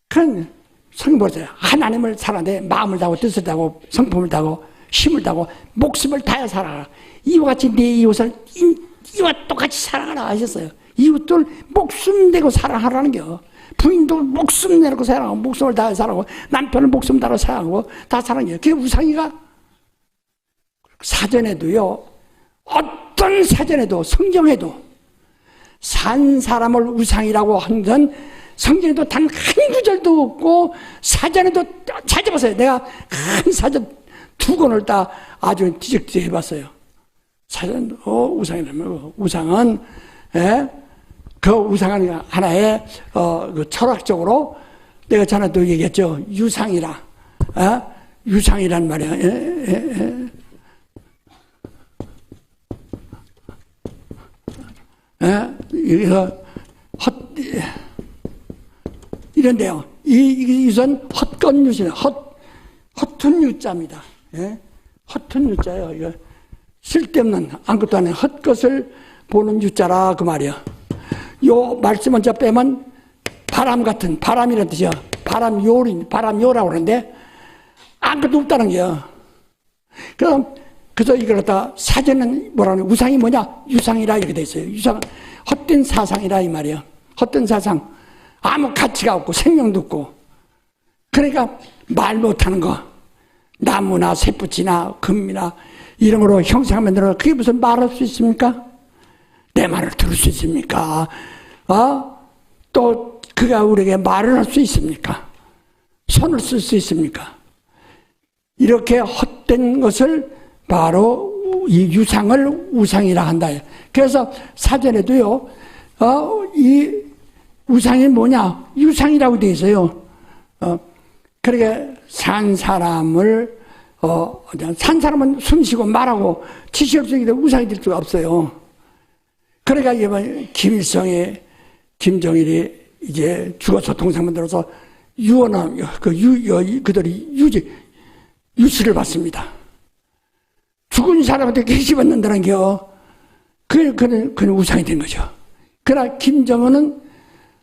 그런 성경 보세요. 하나님을 사랑하는데 마음을 다하고 뜻을 다하고 성품을 다하고 힘을 다하고 목숨을 다해 살아라. 이와 같이 내 이웃을 이와 똑같이 사랑하라 하셨어요. 이웃들 목숨 내고 사랑하라는 겨. 부인도 목숨 내고 사랑하고 목숨을 다해 사랑하고 남편을 목숨 다해 사랑하고 다 사랑해요. 그게 우상이가 사전에도요. 어떤 사전에도 성경에도 산 사람을 우상이라고 한 건 성경에도 단 한 구절도 없고 사전에도 찾아봤어요. 내가 큰 사전 2권을 다 아주 뒤적뒤적 해봤어요. 사전, 우상이라면 우상은 그 우상은 하나의 그 철학적으로 내가 전에도 얘기했죠. 유상이라, 유상이란 말이야. 이런데요. 이것은 헛건 유신, 허튼 유자입니다. 허튼 유자예요. 이거 쓸데없는 아무것도 안 해. 헛것을 보는 유자라 그 말이야. 요 말씀 먼저 빼면 바람 같은, 바람이라는 뜻이야. 바람요라고 그러는데 아무것도 없다는 거야. 그래서 이걸 갖다 사전은 뭐라고 하냐. 우상이 뭐냐? 유상이라 이렇게 돼 있어요. 유상, 헛된 사상이라 이 말이야. 헛된 사상. 아무 가치가 없고 생명도 없고. 그러니까 말 못하는 거. 나무나 쇠붙이나 금이나 이런 거로 형상 만들어. 그게 무슨 말할 수 있습니까? 내 말을 들을 수 있습니까? 또 그가 우리에게 말을 할 수 있습니까? 손을 쓸 수 있습니까? 이렇게 헛된 것을 바로 이 유상을 우상이라 한다. 그래서 사전에도요, 이 우상이 뭐냐? 유상이라고 되어 있어요. 그러게 산 사람은 숨쉬고 말하고 지시업적이도 우상이 될 수가 없어요. 그러니까 이번 김일성의 김정일이 이제 죽어서 동상 만들어서 유언함, 그들이 유치를 받습니다. 죽은 사람한테 계시받는다는 겨. 그는 우상이 된 거죠. 그러나 김정은은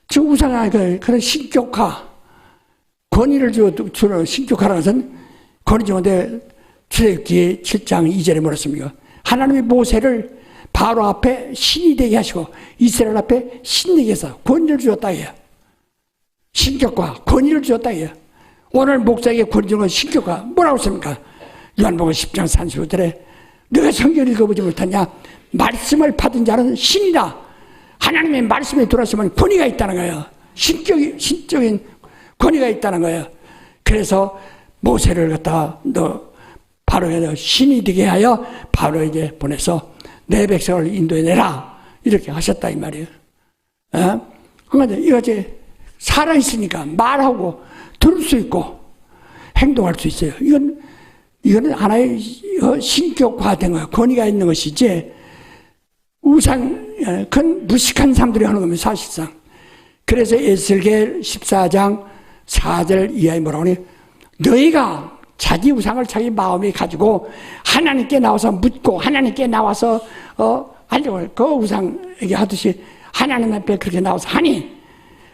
저 우상한 그런 신격화, 권위를 주로 신격화라는 것은 권위 주는데 출애굽기 7장 2절에 뭐랬습니까? 하나님이 모세를 바로 앞에 신이 되게 하시고 이스라엘 앞에 신 되게 해서 권위를 주었다 해요. 신격화, 권위를 주었다 해요. 오늘 목사에게 권위 주는 건 신격화. 뭐라고 했습니까? 요한복음 10장 35절에 너가 성경을 읽어보지 못하냐? 말씀을 받은 자는 신이다. 하나님의 말씀에 들어왔으면 권위가 있다는 거예요. 신적인 권위가 있다는 거예요. 그래서 모세를 갖다 바로에 신이 되게 하여 바로에게 보내서 내 백성을 인도해내라. 이렇게 하셨다 이 말이에요. 그런데 이것이 살아있으니까 말하고 들을 수 있고 행동할 수 있어요. 이거는 하나의 신격화된 거예요. 권위가 있는 것이지 우상 그건 무식한 사람들이 하는 겁니다, 사실상. 그래서 에스겔 14장 4절 이하에 뭐라고 하니, 너희가 자기 우상을 자기 마음에 가지고 하나님께 나와서 묻고 하나님께 나와서 하려고 그 우상에게 하듯이 하나님 앞에 그렇게 나와서 하니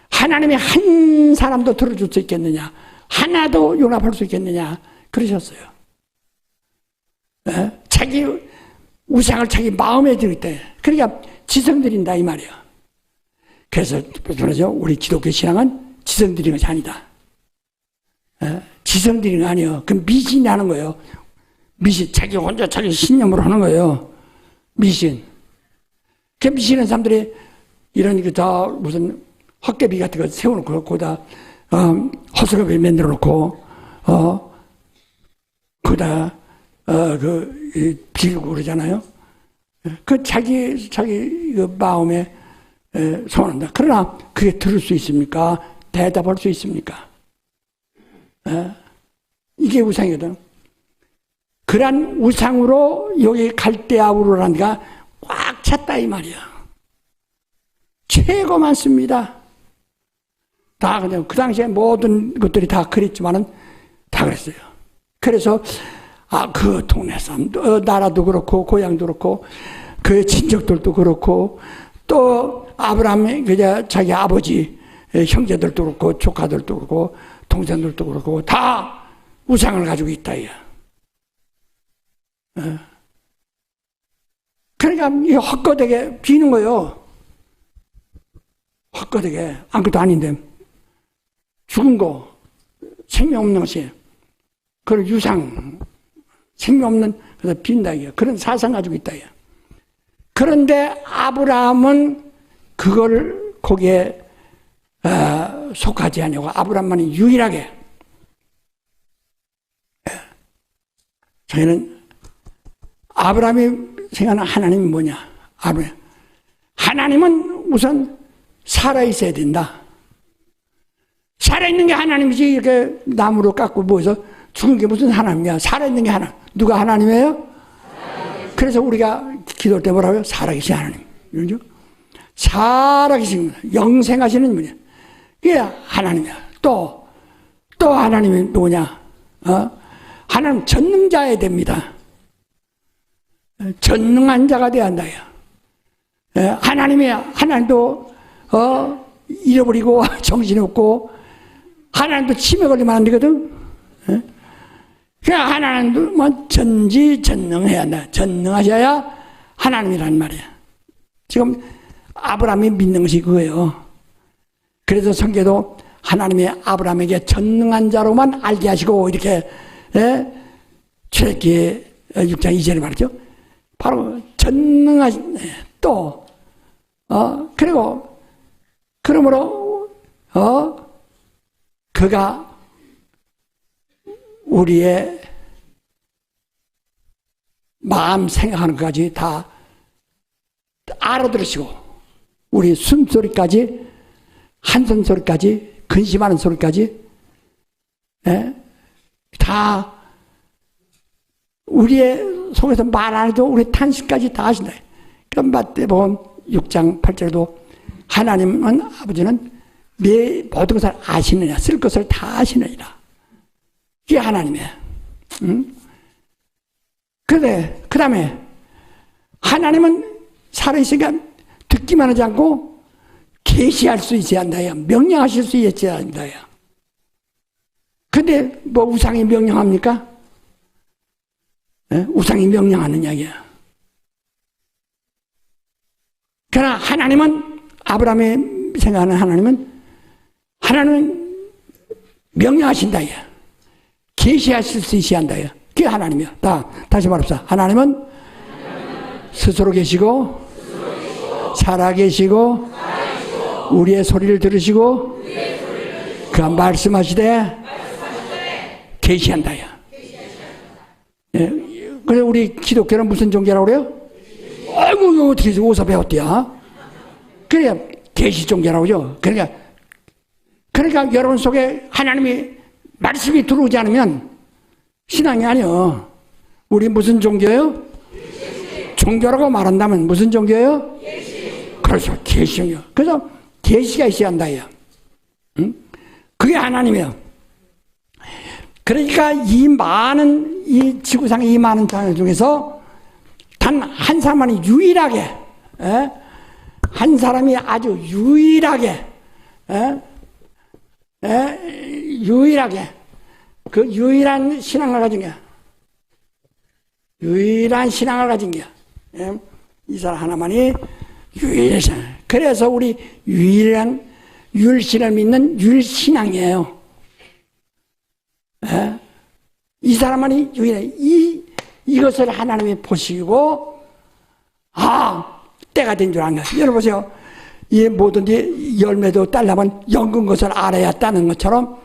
하나님이 한 사람도 들어줄 수 있겠느냐, 하나도 용납할 수 있겠느냐 그러셨어요. 자기 우상을 자기 마음에 들일 때, 그러니까 지성 드린다 이 말이야. 그래서 말하죠, 우리 기독교 신앙은 지성 드리는 것이 아니다. 지성 드리는 거 아니에요. 그 미신이 하는 거예요. 미신, 자기 혼자 자기 신념으로 하는 거예요. 미신. 그 미신은 사람들이 이런 게 다 무슨 헛개비 같은 거 세워놓고 거기다 허수아비 만들어 놓고 거기다 빌고 그러잖아요. 그 자기 그 마음에 소원한다. 그러나 그게 들을 수 있습니까? 대답할 수 있습니까? 이게 우상이거든. 그러한 우상으로 여기 갈대아우르라는 데가 꽉 찼다 이 말이야. 최고 많습니다. 다 그냥 그 당시에 모든 것들이 다 그랬지만은 다 그랬어요. 그래서 그 동네 사람, 나라도 그렇고 고향도 그렇고 그 친척들도 그렇고 또 아브라함의 그냥 자기 아버지 형제들도 그렇고 조카들도 그렇고 동생들도 그렇고 다 우상을 가지고 있다 이야. 그러니까 이 헛거되게 비는 거예요. 헛거되게 아무것도 아닌데 죽은 거, 생명 없는 것이 그걸 유상, 생명 없는 그래서 빈다 이야. 그런 사상 가지고 있다 이야. 그런데 아브라함은 그걸 거기에 속하지 않냐고. 아브라함만이 유일하게 저희는 아브라함이 생각하는 하나님이 뭐냐? 하나님은 우선 살아있어야 된다. 살아있는 게 하나님이지 이렇게 나무로 깎고 뭐해서 죽은 게 무슨 하나님이야. 살아있는 게 하나님. 누가 하나님이에요? 그래서 우리가 기도할 때 뭐라고요? 살아계신 하나님. 그렇죠? 살아계신 분, 영생하시는 분이야. 이게 하나님이야. 또 하나님이 누구냐? 하나님 전능자여야 됩니다. 전능한 자가 돼야 한다. 하나님도 잃어버리고 정신없고 하나님도 치매 걸리면 안 되거든. 그냥 하나님도 뭐 전지전능해야 한다. 전능하셔야 하나님이란 말이야. 지금 아브라함이 믿는 것이 그거예요. 그래서 성경도 하나님이 아브라함에게 전능한 자로만 알게 하시고 이렇게 출애굽기 6장 2절에 말이죠. 바로 전능하신 또 그리고 그러므로 그가 우리의 마음 생각하는 것까지 다 알아들으시고 우리 숨소리까지 한숨 소리까지 근심하는 소리까지 다 우리의 속에서 말 안 해도 우리 탄식까지 다 하신다. 그러니까 마태복음 6장 8절에도 하나님은 아버지는 내 모든 것을 아시느냐 쓸 것을 다 아시느니라. 이게 하나님이야. 그래 그 다음에 하나님은 살아있으니까 듣기만 하지 않고 계시할 수 있어야 한다야. 명령하실 수 있어야 한다야. 근데 뭐 우상이 명령합니까? 우상이 명령하는 이야기야. 그러나 하나님은 아브라함이 생각하는 하나님은 명령하신다야. 계시하실 수 있어야 한다야. 그게 하나님이야. 다시 말합시다. 하나님은 스스로 계시고 살아계시고 우리의 소리를 들으시고 그가 말씀하시되 계시한다야. 그래서 우리 기독교는 무슨 종교라고 그래요? 아이고 이거 어떻게 어디서 배웠대야? 그래야 계시 종교라고 하죠. 그러니까 여러분 속에 하나님이 말씀이 들어오지 않으면 신앙이 아니요. 우리 무슨 종교예요? 종교라고 말한다면 무슨 종교예요? 그렇죠. 계시요. 그래서 계시가 있어야 한다. 응? 그게 하나님이에요. 그러니까 이 지구상의 이 많은 사람 중에서 단 한 사람만이 유일하게, 한 사람이 아주 유일하게, 유일하게, 그 유일한 신앙을 가진 게, 유일한 신앙을 가진 게, 이 사람 하나만이 유일하신. 그래서 우리 유일한 율신을 믿는 율신앙이에요. 이 사람만이 유일해. 이것을 하나님이 보시고, 때가 된 줄 아는 거예요. 여러분 보세요. 이 뭐든지 열매도 딸라면 연근 것을 알아야 따는 것처럼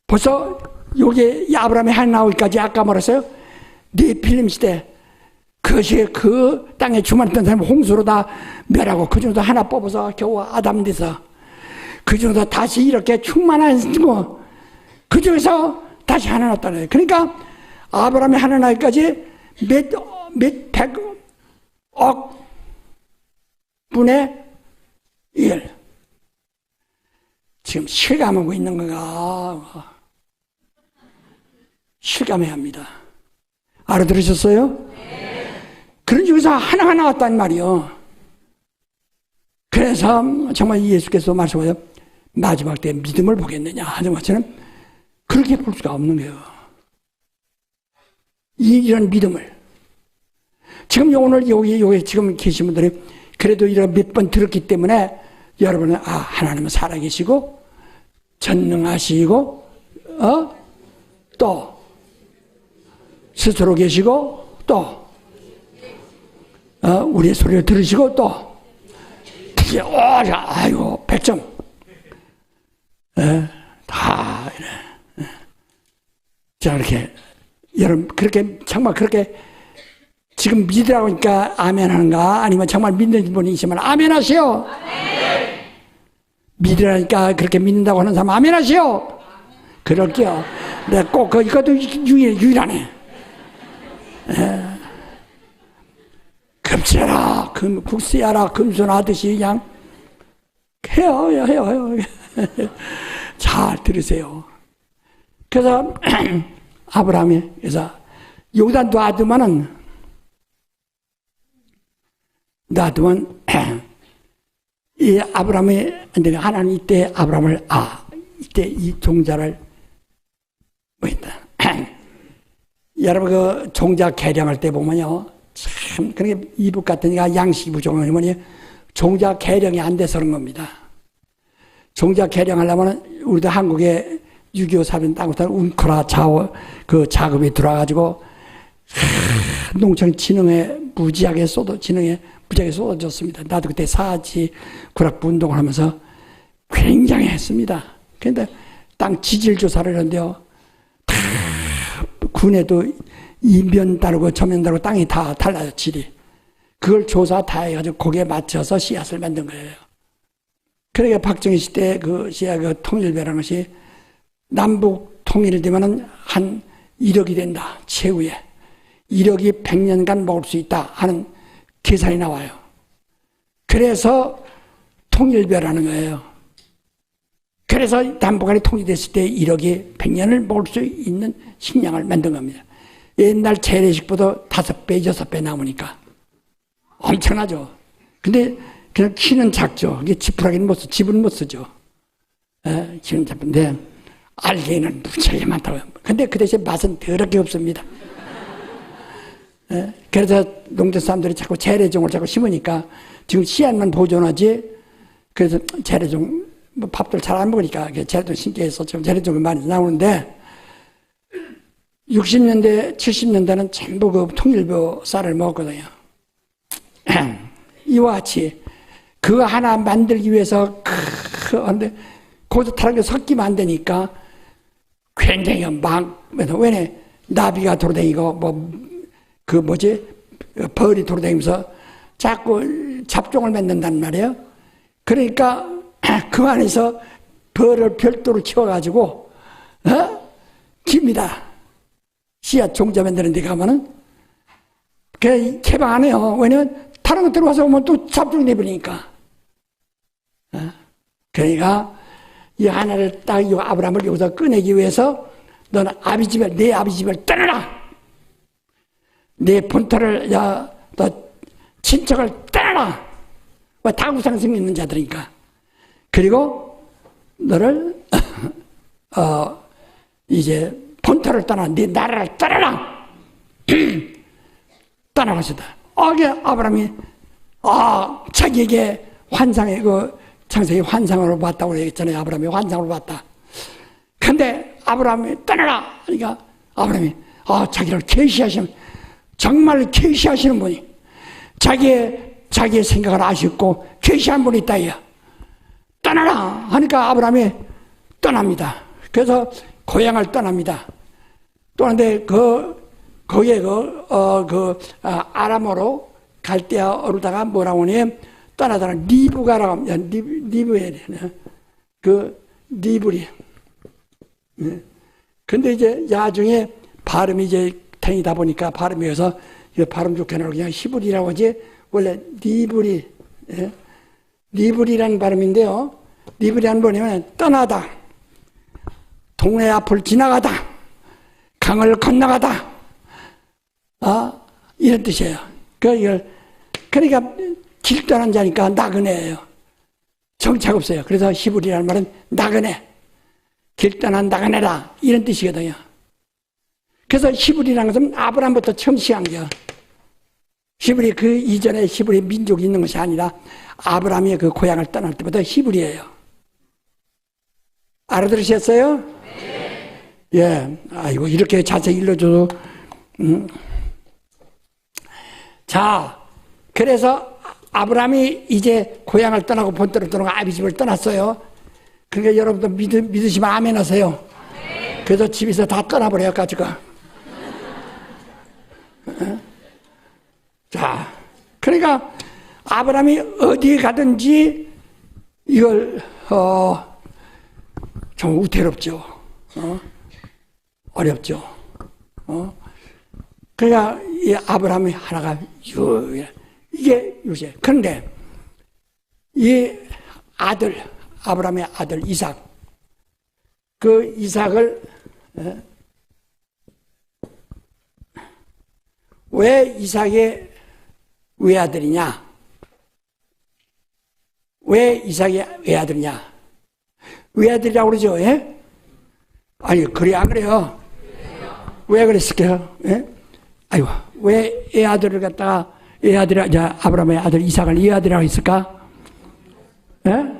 벌써 여기 아브라함의 한 나오기까지 아까 말했어요. 네필림 시대. 그것이 그 땅에 주만했던 사람이 홍수로 다 멸하고 그 중에서 하나 뽑아서 겨우 아담 돼서 그 중에서 다시 이렇게 충만한 거, 그 중에서 다시 하나 났다는 거예요. 그러니까 아브라함이 하나 나기까지 몇 백억 분의 1. 지금 실감하고 있는 건가? 실감해야 합니다. 알아들으셨어요? 네. 그런 중에서 하나가 나왔단 말이요. 그래서 정말 예수께서 말씀하세요. 마지막 때 믿음을 보겠느냐 하는 것처럼 그렇게 볼 수가 없는 거예요. 이런 믿음을. 지금 오늘 여기 지금 계신 분들이 그래도 이런 몇 번 들었기 때문에 여러분은 하나님은 살아계시고 전능하시고 또 스스로 계시고 또 우리의 소리를 들으시고 또 아이고 100점 다 이래. 자 이렇게 여러분 그렇게 정말 그렇게 지금 믿으라고 하니까 아멘 하는가 아니면 정말 믿는 분이 있으면 아멘 하시오. 믿으라니까 그렇게 믿는다고 하는 사람 아멘 하시오. 그럴게요. 내가 꼭 이것도 유일하네. 금세라 국세하라 금손하듯이 그냥 해요. 잘 들으세요. 그래서 아브라함이 그래서 여기다 놔두면 이 아브라함이 하나님 이때 아브라함을 이때 이 종자를 뭐했다. 여러분 그 종자 개량할 때 보면요 참 그렇게 이북 같으니까 양식이 부족하면 뭐니 종자 개량이 안 돼서 그런 겁니다. 종자 개량하려면 우리도 한국에 6.25 사변 땅부터 운코라 그 자금이 들어와가지고 농촌 진흥에 무지하게 쏟아졌습니다. 나도 그때 사지 구락부 운동을 하면서 굉장히 했습니다. 그런데 땅 지질 조사를 했는데요. 다 군에도 이면 다르고 저면 다르고 땅이 다 달라요, 질이. 그걸 조사 다 해가지고 거기에 맞춰서 씨앗을 만든 거예요. 그러니까 박정희 시대 그 씨앗 그 통일배라는 것이 남북 통일되면은 한 1억이 된다, 최후에. 1억이 100년간 먹을 수 있다 하는 계산이 나와요. 그래서 통일벼라는 거예요. 그래서 남북한이 통일됐을 때 1억이 100년을 먹을 수 있는 식량을 만든 겁니다. 옛날 재래식보다 5배, 6배 남으니까 엄청나죠. 근데 그냥 키는 작죠. 이게 지푸라기는 못 쓰죠. 집은 못 쓰죠. 집은 작은데 알갱이는 무지하게 많다고요. 근데 그 대신 맛은 더럽게 없습니다. 그래서 농촌 사람들이 자꾸 재래종을 자꾸 심으니까 지금 씨앗만 보존하지. 그래서 재래종 밥들 잘 안 먹으니까 재래종 심기 해서 지금 재래종이 많이 나오는데 60년대 70년대는 전부 그 통일벼 쌀을 먹었거든요. 이와 같이 그거 하나 만들기 위해서 근데 거기서 다른 게 섞이면 안 되니까 굉장히 왜냐 나비가 돌아다니고 벌이 돌아다니면서 자꾸 잡종을 맺는단 말이에요. 그러니까 그 안에서 벌을 별도로 키워가지고 깁니다. 씨앗 종자 만드는 데 가면은 개방 안 해요. 왜냐면 다른 거 들어와서 오면 또 잡종 내버리니까. 그러니까 이 하나를 딱 이 아브라함을 여기서 꺼내기 위해서 너는 내 아비 집을 떠나라. 내 본토를 너 친척을 떠나라. 다 우상성 있는 자들이니까. 그리고 너를 이제 본토를 떠나 네 나라를 떠나라. 떠나가시다. 이게 아브라함이 자기에게 환상의 창세기 환상으로 봤다고 얘기했잖아요. 아브라함이 환상으로 봤다. 근데 아브라함이 떠나라. 그러니까 아브라함이 자기를 계시하시는, 정말 계시하시는 분이, 자기의 생각을 아시고 계시한 분이 있다. 떠나라 하니까 아브라함이 떠납니다. 그래서 고향을 떠납니다. 떠나는데 거기에 아람어로 갈대아어로다가 뭐라고 하니 떠나다가 리브가라고 합니다. 리브에 리브리. 근데 이제 나중에 발음이 이제 탱이다 보니까 발음이어서 발음 좋게 나오고 그냥 히브리라고 하지 원래 리브리. 리브리라는 발음인데요. 리브리라는 뭐냐면 떠나다, 동네 앞을 지나가다, 강을 건너가다, 이런 뜻이에요. 그러니까 길 떠난 자니까 나그네예요. 정착 없어요. 그래서 히브리라는 말은 나그네, 길 떠난 나그네라 이런 뜻이거든요. 그래서 히브리라는 것은 아브라함부터 처음 시작한 거예요. 히브리 그 이전에 히브리 민족이 있는 것이 아니라 아브라함이 그 고향을 떠날 때부터 히브리예요. 알아들으셨어요? 네. 예. 아이고 이렇게 자세히 일러줘도. 자, 그래서 아브라함이 이제 고향을 떠나고 본토를 떠나고 아비 집을 떠났어요. 그러니까 여러분도 믿으시면 아멘 하세요. 네. 그래서 집에서 다 떠나버려요, 가지가. 자, 그러니까 아브라함이 어디에 가든지 이걸 좀 우태롭죠. 어렵죠. 그러니까 이 아브라함이 하나가 이게 요새. 그런데 이 아들, 아브라함의 아들 이삭, 그 이삭을 왜 이삭의 외아들이냐? 왜 이삭의 외아들이냐? 외아들이라고 그러죠, 예? 아니, 그래, 안 그래요? 왜 그랬을까요? 예? 아이고, 왜 애아들을 갖다가, 아브라함의 아들 이삭을 애아들이라고 했을까? 예?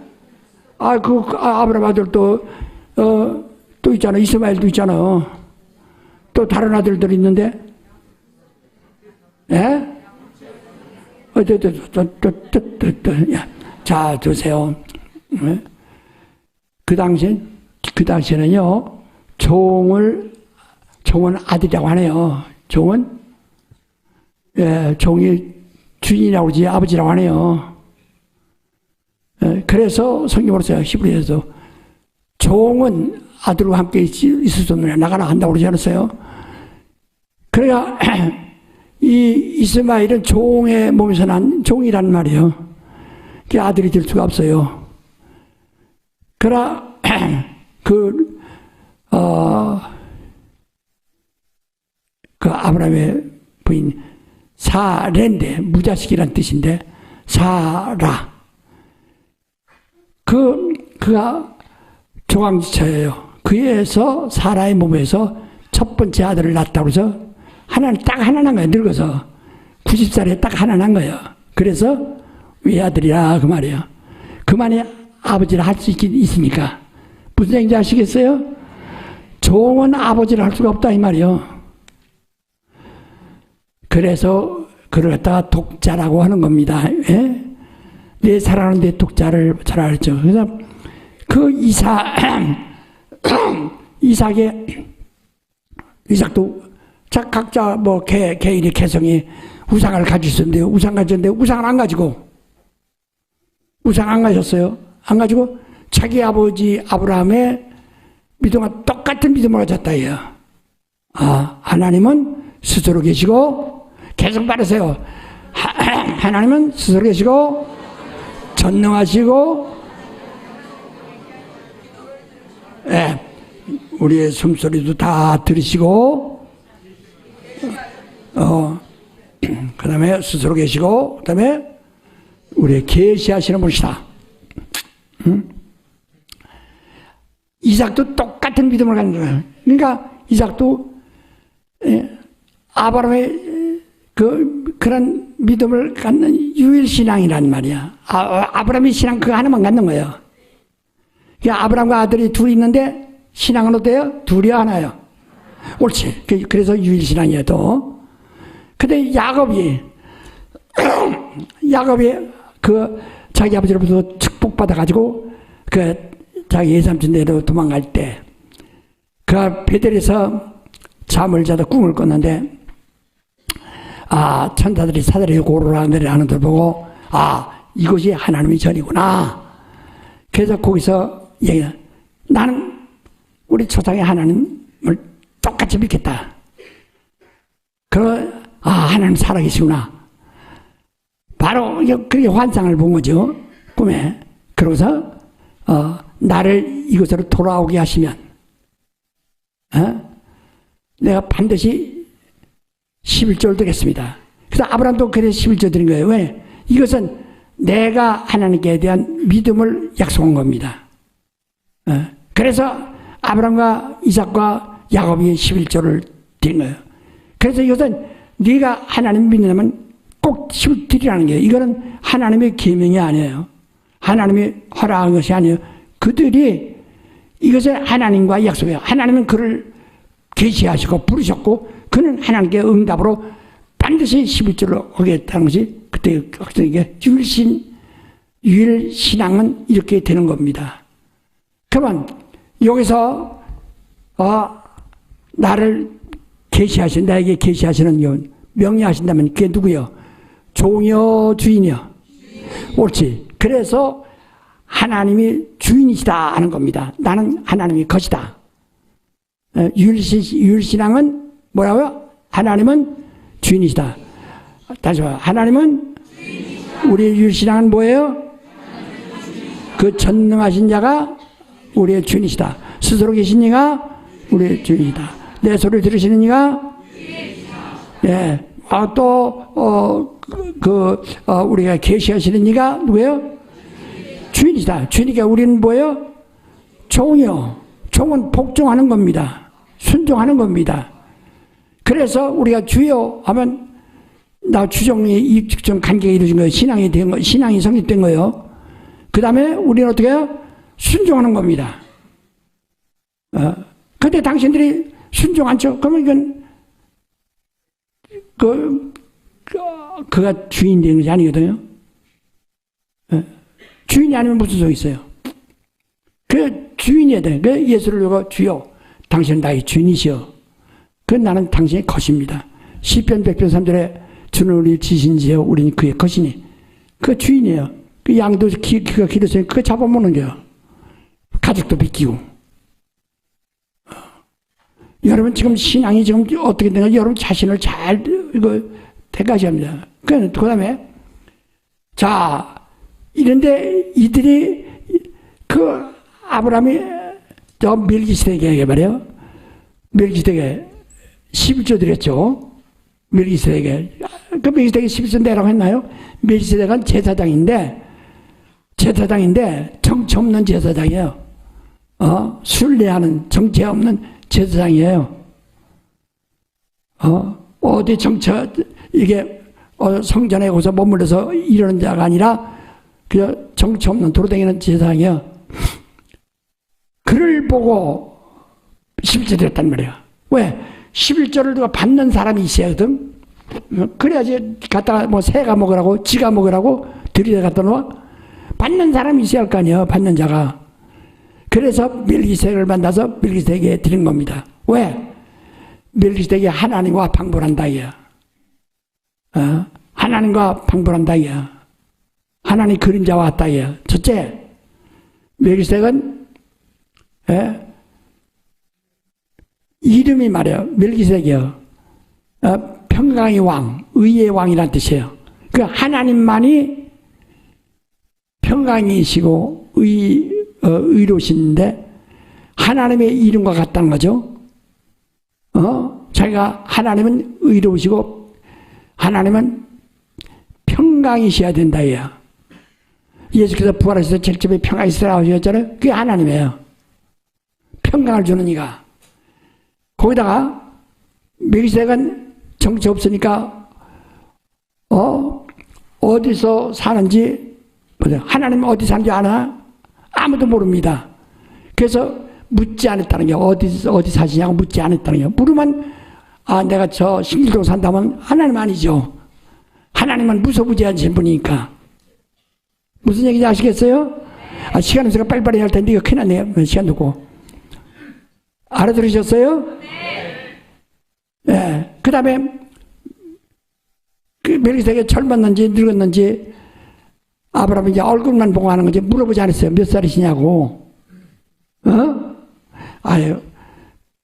아브라함 아들 또 있잖아. 이스마엘도 있잖아. 또 다른 아들들 있는데? 예? 자, 드세요. 그 당시에는요, 종은 아들이라고 하네요. 종은, 종이 주인이라고 그러지, 아버지라고 하네요. 그래서 성경으로 써요. 히브리에서. 종은 아들과 함께 있을 수 없느냐, 나가라 한다고 그러지 않았어요? 그래야, 이 이스마엘은 종의 몸에서 난 종이란 말이에요. 그 아들이 될 수가 없어요. 그러나 그 아브라함의 부인 사레인데 무자식이란 뜻인데 사라. 그가 조강지처예요. 그에서 사라의 몸에서 첫 번째 아들을 낳았다고 해서 딱 하나 난 거예요. 늙어서 90살에 딱 하나 난 거예요. 그래서 외아들이라 그 말이에요. 그만이 아버지를 할 수 있으니까. 무슨 얘기인지 아시겠어요? 종은 아버지를 할 수가 없다 이 말이에요. 그래서 그걸 갖다가 독자라고 하는 겁니다. 예? 내 사랑하는 내 독자를 잘 알죠. 그래서 그 이삭도 각자 뭐 개인의 개성이 우상을 가지고 있었는데 우상 가졌는데 우상을 안 가지고 우상 안 가졌어요. 안 가지고 자기 아버지 아브라함의 믿음과 똑같은 믿음을 가졌다 해요. 하나님은 스스로 계시고 계속 말하세요. 하나님은 스스로 계시고 전능하시고, 예, 우리의 숨소리도 다 들으시고, 그 다음에 스스로 계시고, 그 다음에 우리의 계시하시는 분이시다. 이삭도 똑같은 믿음을 갖는 거예요. 그러니까 이삭도 아브라함의 그런 믿음을 갖는 유일신앙이란 말이야. 아브라함의 신앙 그거 하나만 갖는 거예요. 그러니까 아브라함과 아들이 둘이 있는데 신앙은 어때요? 둘이 하나요. 옳지. 그래서 유일신앙이에요 또. 근데 야곱이 자기 아버지로부터 축복받아가지고 자기 예삼촌네로 도망갈 때 베델에서 잠을 자다 꿈을 꿨는데 천사들이 사다리 고르라 내려가는 걸 보고 이것이 하나님의 전이구나. 그래서 거기서 얘기해. 나는 우리 조상의 하나님을 똑같이 믿겠다. 하나님 살아계시구나. 바로 그렇게 환상을 본 거죠. 꿈에. 그러고서 나를 이곳으로 돌아오게 하시면 내가 반드시 11조를 드리겠습니다. 그래서 아브라함도 그래서 11조 드린 거예요. 왜? 이것은 내가 하나님께 대한 믿음을 약속한 겁니다. 그래서 아브라함과 이삭과 야곱이 11조를 드린 거예요. 그래서 이것은 네가 하나님 믿는다면 꼭 11조 드리라는 거예요. 이거는 하나님의 계명이 아니에요. 하나님이 허락한 것이 아니에요. 그들이 이것을 하나님과 약속해요. 하나님은 그를 계시하시고 부르셨고 그는 하나님께 응답으로 반드시 11조를 하겠다는 것이 그때 이게 유일신앙은 이렇게 되는 겁니다. 그러면 여기서 나를 나에게 계시하시는 명령하신다면 그게 누구요? 종이요 주인이요? 옳지. 그래서 하나님이 주인이시다 하는 겁니다. 나는 하나님의 것이다. 유일신앙은 뭐라고요? 하나님은 주인이시다. 다시 봐. 하나님은 우리의 유일신앙은 뭐예요? 그 전능하신 자가 우리의 주인이시다. 스스로 계신 이가 우리의 주인이다. 내 소리를 들으시는 이가 예. 우리가 계시하시는 이가 누구예요? 주인이다. 주인이니까 우리는 뭐예요? 종이요. 종은 복종하는 겁니다. 순종하는 겁니다. 그래서 우리가 주여 하면 나 주종의 이직적 관계가 이루어진 거예요. 신앙이 된 거, 신앙이 성립된 거예요. 그 다음에 우리는 어떻게 해요? 순종하는 겁니다. 근데 당신들이 순종 않죠? 그러면 이건 그가 주인 되는 것이 아니거든요. 주인이 아니면 무슨 소용이 있어요? 그 주인이어야 돼. 그 예수를 보고 주여, 당신은 나의 주인이시여. 그 나는 당신의 것입니다. 시편 100편 3절에 주는 우리 지신지요. 우리는 그의 것이니. 그 주인이에요. 그 양도 그가 길었으니 그거 잡아먹는 거예요. 가족도 빗기고. 여러분 지금 신앙이 지금 어떻게 되나 여러분 자신을 잘 택하셔야 합니다. 그 다음에 자 이런데 이들이 그 아브라함이 저 멜기세덱에게 말이에요. 멜기세덱에 11조 드렸죠. 멜기세덱에 그 멜기세덱이 11조 내라고 했나요? 멜기세덱은 제사장인데 정체 없는 제사장이에요. 순례하는 정체 없는 제사장이에요. 어디 이게 성전에 오서 머물러서 이러는 자가 아니라 그냥 정체 없는 도로다니는 제사장이에요. 그를 보고 11조 드렸단 말이에요. 왜? 11조를 누가 받는 사람이 있어야거든. 그래야지 갖다가 뭐 새가 먹으라고 지가 먹으라고 들이다 갖다 놓아. 받는 사람이 있어야 할 거 아니에요. 받는 자가. 그래서 멜기세덱을 만나서 멜기세덱에게 드린 겁니다. 왜? 멜기세덱이 하나님과 방불한다 이야. 하나님과 방불한다 이야. 하나님 그림자와 같다 이야. 첫째, 멜기세덱은 이름이 말이에요. 멜기세덱이요. 평강의 왕, 의의 왕이라는 뜻이에요. 그 하나님만이 평강이시고 의로우신데 하나님의 이름과 같다는 거죠. 자기가 하나님은 의로우시고 하나님은 평강이셔야 된다. 예수께서 부활하셔서 제일 처음에 평강이 있으라고 하셨잖아요. 그게 하나님이에요. 평강을 주는 이가. 거기다가 멜기세덱은 정치 없으니까 어디서 사는지 하나님 어디 사는지 아나? 아무도 모릅니다. 그래서 묻지 않았다는 게 어디 사시냐고 묻지 않았다는 게 물으면 내가 저 신길동 산다면 하나님 아니죠. 하나님은 무소부지하신 분이니까. 무슨 얘기인지 아시겠어요? 시간 없으니까 빨리빨리 할 텐데 이거 큰일 났네요. 시간 두고. 알아들으셨어요? 네. 그 다음에 그 멜기세덱이 젊었는지 늙었는지 아브라함이 이제 얼굴만 보고 하는 거지 물어보지 않았어요. 몇 살이시냐고. 아유,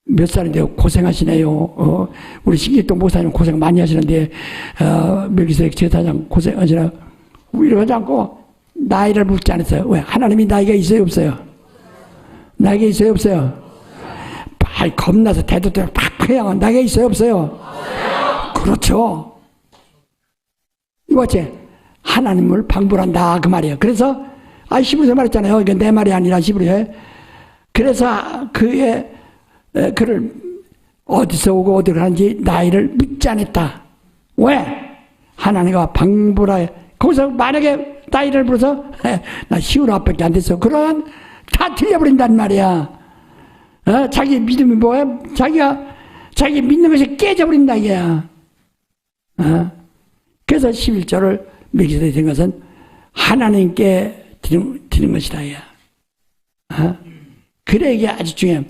몇 살인데 고생하시네요. 우리 신길동 목사님 고생 많이 하시는데 멜기세덱 제사장 고생하시나 이러지 않고 나이를 묻지 않았어요. 왜? 하나님이 나이가 있어요 없어요? 나이가 있어요 없어요? 발 겁나서 대도대로 팍 해야 나이가 있어요 없어요? 그렇죠. 이거지 하나님을 방불한다 그 말이에요. 그래서 시부리에 말했잖아요. 이게 내 말이 아니라 시부리에. 그래서 그의 그를 어디서 오고 어디로 가는지 나이를 묻지 않았다. 왜? 하나님과 방불하여 거기서 만약에 나이를 물어서 나 15밖에 안 됐어. 그러면 다 틀려버린단 말이야. 자기 믿음이 뭐야? 자기 믿는 것이 깨져버린다 이게야. 그래서 11조를 멜기세덱이 된 것은 하나님께 드리는 것이다. 그래 이게 아주 중요해요.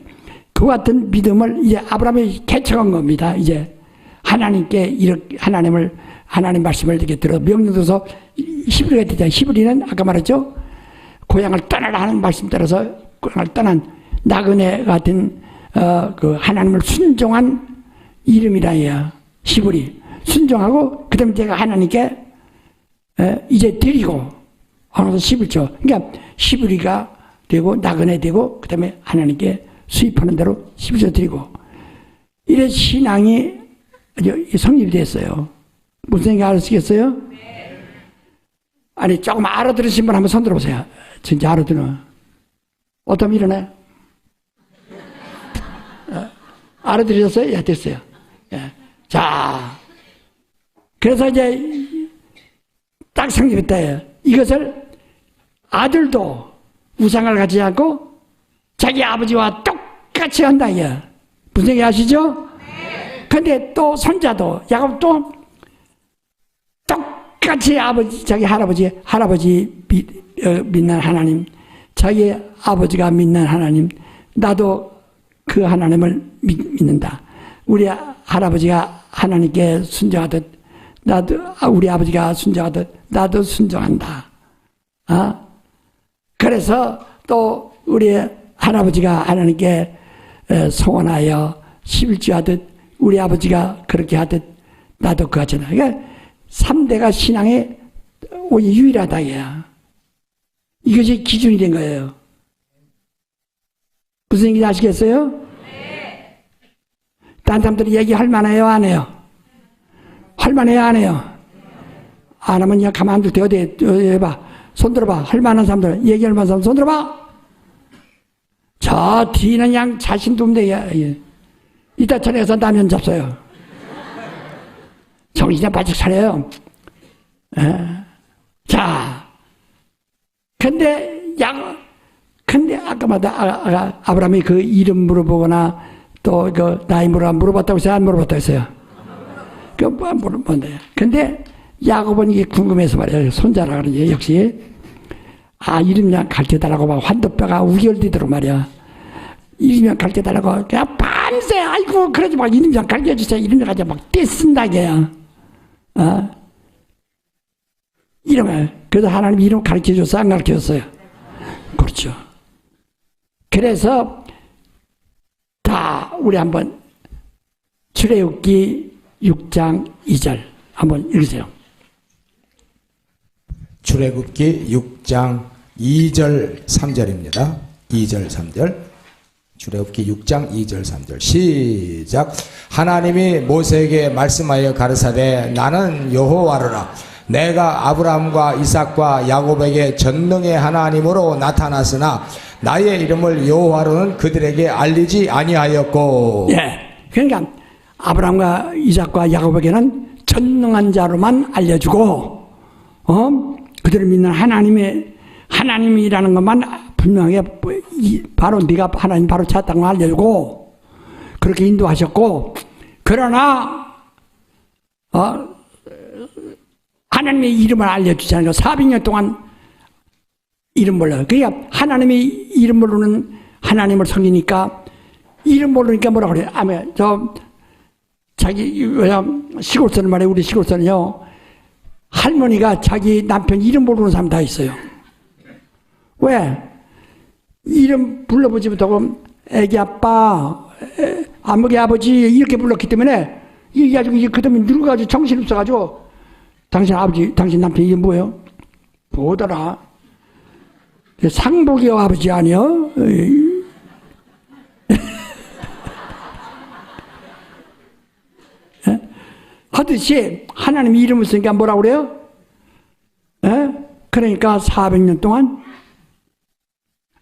그 같은 믿음을 이제 아브라함이 개척한 겁니다. 이제 하나님께 이렇게 하나님 말씀을 이렇게 들어 명령돼서 히브리가 되잖아요. 히브리는 아까 말했죠. 고향을 떠나라 하는 말씀 따라서 고향을 떠난 나그네 같은 그 하나님을 순종한 이름이라야 히브리. 순종하고 그다음에 제가 하나님께 이제 드리고 하면서 11조. 그러니까 히브리가 되고 나그네 되고 그다음에 하나님께 수입하는 대로 11조 드리고 이래 신앙이 성립이 됐어요. 무슨 얘기 알으시겠어요? 아니 조금 알아들으신 분 한번 손 들어보세요. 진짜 알아들어. 어떤 일어나요? 알아들으셨어요? 예, 됐어요. 예. 자, 그래서 이제 딱 성립했다. 이것을 아들도 우상을 갖지 않고 자기 아버지와 똑같이 한다. 무슨 얘기 아시죠? 근데 또 손자도 야곱도 똑같이 자기 할아버지 믿는 하나님, 자기 아버지가 믿는 하나님, 나도 그 하나님을 믿는다. 우리 할아버지가 하나님께 순종하듯 나도 우리 아버지가 순종하듯 나도 순종한다. 그래서 또 우리 할아버지가 하나님께 소원하여 11조 하듯 우리 아버지가 그렇게 하듯 나도 그같이 한다. 그러니까 3대가 신앙의 유일하다. 이것이 기준이 된 거예요. 무슨 얘기인지 아시겠어요? 네. 다른 사람들이 얘기할 만해요 안 해요? 할 만해요 안 해요? 안 하면 그냥 가만 안 둘 때 어디 해봐. 손 들어봐. 할 만한 사람들, 얘기할 만한 사람 손 들어봐. 저 뒤는 그냥 자신도 없네. 이따 저녁에서 라면 잡숴요. 정신이 바짝 차려요. 자, 근데 아까마다 아브라함이 그 이름 물어보거나 또 그 나이 물어봤다고 했어요? 안 물어봤다고 했어요? 물어본대요. 근데 야곱은 이게 궁금해서 말이에요. 손자라 그러지. 역시 이름 그냥 가르쳐달라고 막 환도뼈가 우결되도록 말이야. 이름 가르쳐달라고 그냥 밤새 아이고 그러지 마. 이름 좀 가르쳐주세요. 이름 좀 가르쳐 막 떼쓴다 이게야. 이름을. 그래서 하나님 이름 가르쳐줬어요? 안 가르쳐줬어요? 그렇죠. 그래서 다 우리 한번 출애굽기 6장 2절 한번 읽으세요. 출애굽기 6장 2절 3절입니다. 2절 3절. 출애굽기 6장 2절 3절 시작. 하나님이 모세에게 말씀하여 가르사되 나는 여호와로라. 내가 아브라함과 이삭과 야곱에게 전능의 하나님으로 나타났으나 나의 이름을 여호와로는 그들에게 알리지 아니하였고. 예. 그러니까 아브라함과 이삭과 야곱에게는 전능한 자로만 알려주고, 그들을 믿는 하나님이라는 것만 분명하게 바로 네가 하나님 바로 찾았다는 걸 알려주고 그렇게 인도하셨고, 그러나 하나님의 이름을 알려주지 않고 400년 동안 이름 몰라요. 그러니까 하나님의 이름 모르는 하나님을 섬기니까 이름 모르니까 뭐라 그래요? 자기 시골서는 말이에요. 우리 시골서는요, 할머니가 자기 남편 이름 모르는 사람 다 있어요. 왜? 이름 불러보지 못하고 애기 아빠, 아무개 아버지 이렇게 불렀기 때문에 이게 아주 그다음에 늙어가지고 정신없어가지고 당신 아버지, 당신 남편 이름 뭐예요? 뭐더라? 상복이 아버지 아니요? 하듯이 하나님 이름을 쓰니까 뭐라고 그래요? 그러니까 400년 동안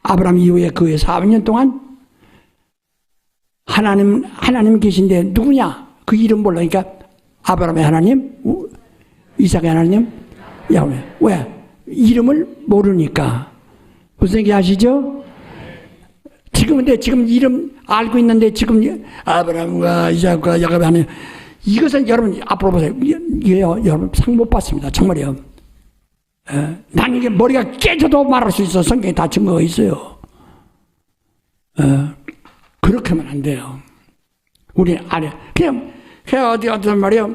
아브라함 이후에 그 후에 400년 동안 하나님 계신데 누구냐? 그 이름 몰라니까 아브라함의 하나님, 이삭의 하나님, 야훼. 왜? 이름을 모르니까. 무슨 얘기 아시죠? 지금 이름 알고 있는데 지금 아브라함과 이삭과 야곱의 하나님, 이것은 여러분 앞으로 보세요. 이게요, 여러분 상 못 받습니다. 정말이요. 난 이게 머리가 깨져도 말할 수 있어. 성경에 다 증거가 있어요. 그렇게 하면 안 돼요. 우리 안 해. 그냥 어떤 말이요.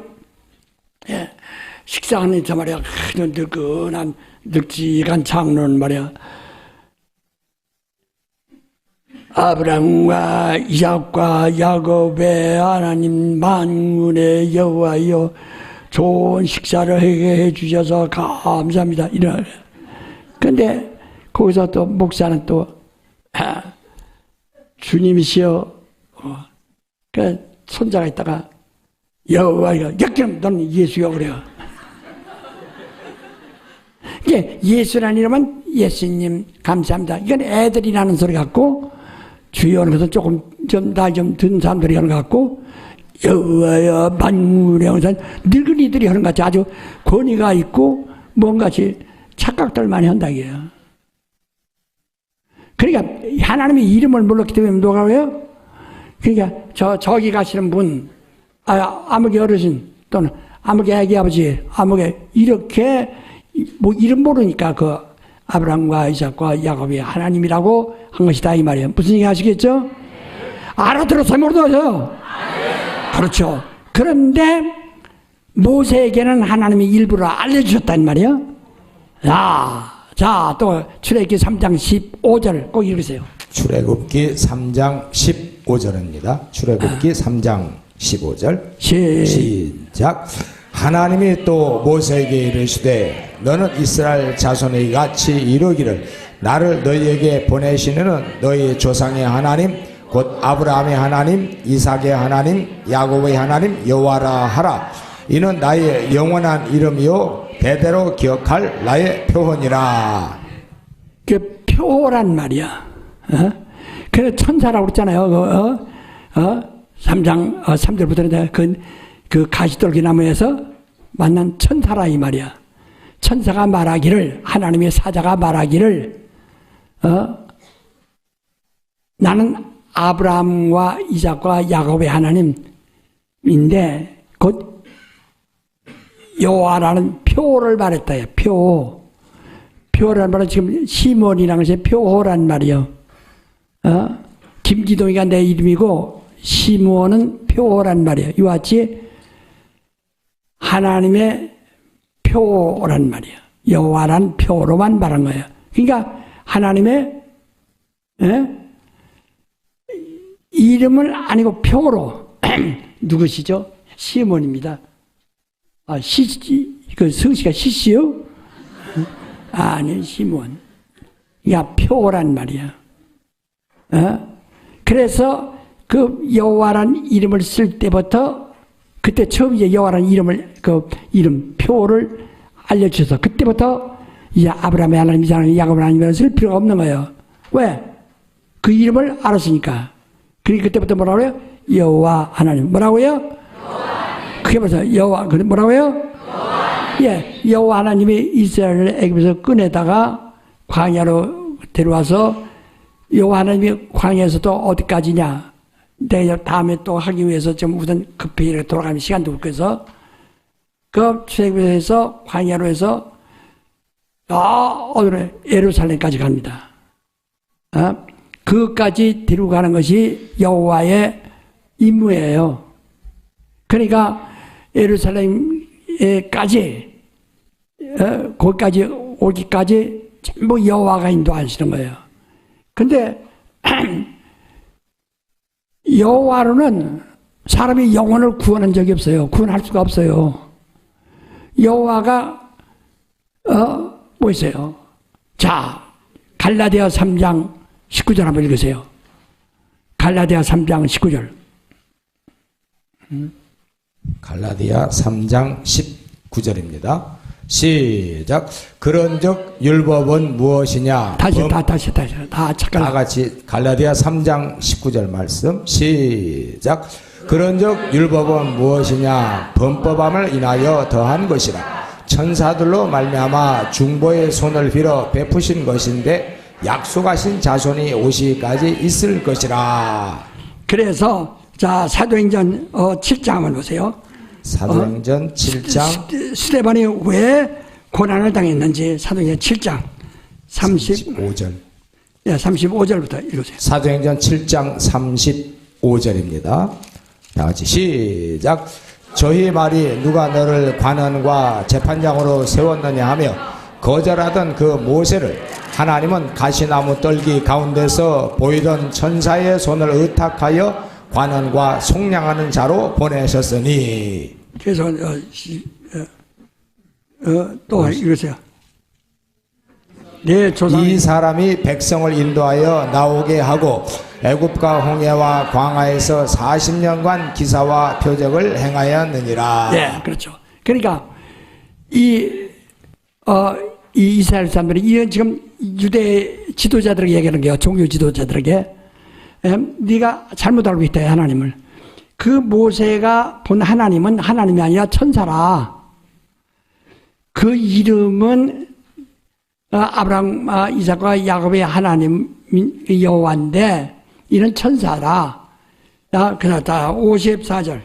식사하는 저 말이야. 늙은한 늙지간 장로는 말이야. 아브라함과 이삭과 야곱의 하나님 만군의 여호와여, 좋은 식사를 하게 해주셔서 감사합니다. 이런. 근데 거기서 또 목사는 또 주님이시여, 그 손자가 있다가 여호와여, 역경 너는 예수여 그래요. 이게 예수라는 이름은 예수님 감사합니다. 이건 애들이라는 소리 같고, 주여는 것은 조금 나이 좀 든 사람들이 하는 것 같고, 여호와여 만군의 영산 늙은이들이 하는 것 같이 아주 권위가 있고 뭔가지 착각들 많이 한다 이게요. 그러니까 하나님의 이름을 몰랐기 때문에 누가 그래요? 그러니까 저기 가시는 분, 아무개 어르신 또는 아무개 애기 아버지, 아무개 이렇게 뭐 이름 모르니까 그 아브라함과 이삭과 야곱이 하나님이라고 한 것이다 이 말이에요. 무슨 얘기 아시겠죠? 알아들었어요? 모르겠어요? 그렇죠. 그런데 모세에게는 하나님이 일부러 알려주셨단 말이에요. 자, 또 출애굽기 3장 15절 꼭 읽으세요. 출애굽기 3장 15절입니다. 출애굽기 3장 15절 시작. 하나님이 또 모세에게 이르시되 너는 이스라엘 자손의 같이 이루기를 나를 너희에게 보내시는 너희 조상의 하나님 곧 아브라함의 하나님, 이삭의 하나님, 야곱의 하나님 여호와라 하라. 이는 나의 영원한 이름이요 대대로 기억할 나의 표현이라. 그 표란 말이야. 그래 천사라고 그랬잖아요. 3장 3절부터 그 가시떨기 나무에서 만난 천사라 이 말이야. 천사가 말하기를, 하나님의 사자가 말하기를, 나는 아브라함과 이삭과 야곱의 하나님인데 곧 여호와라는 표를 말했다. 표라는 말은 지금 시몬이라는 것이 표호란 말이요. 김기동이가 내 이름이고 시몬은 표호란 말이에요. 이와 같이 하나님의 표란 말이에요. 여호와란 표로만 말한 거예요. 그러니까 하나님의 이름을 아니고 표로 누구시죠? 시몬입니다. 그 성씨가 시시요? 아니, 시몬. 야, 표란 말이야. 그래서 그 여호와란 이름을 쓸 때부터 그때 처음 이제 여호와란 이름을 그 이름 표를 알려주셔서 그때부터 이제 아브라함의 하나님, 이삭의 야곱의 하나님을 쓸 필요가 없는 거예요. 왜? 그 이름을 알았으니까. 그러니까 그때부터 뭐라고 그래요? 여호와 하나님. 뭐라고요? 그게 벌써 여호와, 뭐라고요? 예, 여호와 하나님이 이스라엘을 애굽에서 꺼내다가 광야로 데려와서 여호와 하나님이 광야에서도 어디까지냐? 내가 다음에 또 하기 위해서 좀 우선 급히 이렇게 돌아가면 시간도 없고 해서 그 출애굽에서 광야로 해서 오늘 예루살렘까지 갑니다. 그까지 데리고 가는 것이 여호와의 임무예요. 그러니까 예루살렘에까지 거기까지 오기까지 전부 여호와가 인도하시는 거예요. 근데 여호와로는 사람이 영혼을 구원한 적이 없어요. 구원할 수가 없어요. 여호와가 뭐 있어요? 자, 갈라디아 3장 19절 한번 읽으세요. 갈라디아 3장 19절. 갈라디아 3장 19절입니다. 시작. 그런즉 율법은 무엇이냐? 다시 잠깐. 다 같이 갈라디아 3장 19절 말씀. 시작. 그런즉 율법은 무엇이냐? 범법함을 인하여 더한 것이라. 천사들로 말미암아 중보의 손을 빌어 베푸신 것인데 약속하신 자손이 오시기까지 있을 것이라. 그래서 자, 사도행전 7장 한번 보세요. 사도행전 7장 스데반이 왜 고난을 당했는지 사도행전 7장 35절. 예, 35절부터 읽으세요. 사도행전 7장 35절입니다. 다 같이 시작. 저희 말이 누가 너를 관원과 재판장으로 세웠느냐 하며 거절하던 그 모세를 하나님은 가시나무 떨기 가운데서 보이던 천사의 손을 의탁하여 관원과 속량하는 자로 보내셨으니. 그래서 또 읽으세요. 내 조상이 이 사람이 백성을 인도하여 나오게 하고 애굽과 홍해와 광야에서 40년간 기사와 표적을 행하였느니라. 네, 그렇죠. 그러니까 이 이스라엘 사람들이 이런 지금 유대 지도자들에게 얘기하는 게요. 종교 지도자들에게 네가 잘못 알고 있다, 하나님을. 그 모세가 본 하나님은 하나님이 아니라 천사라. 그 이름은 아브라함, 이삭과 야곱의 하나님 여호와인데 이는 천사라. 그렇다. 53절.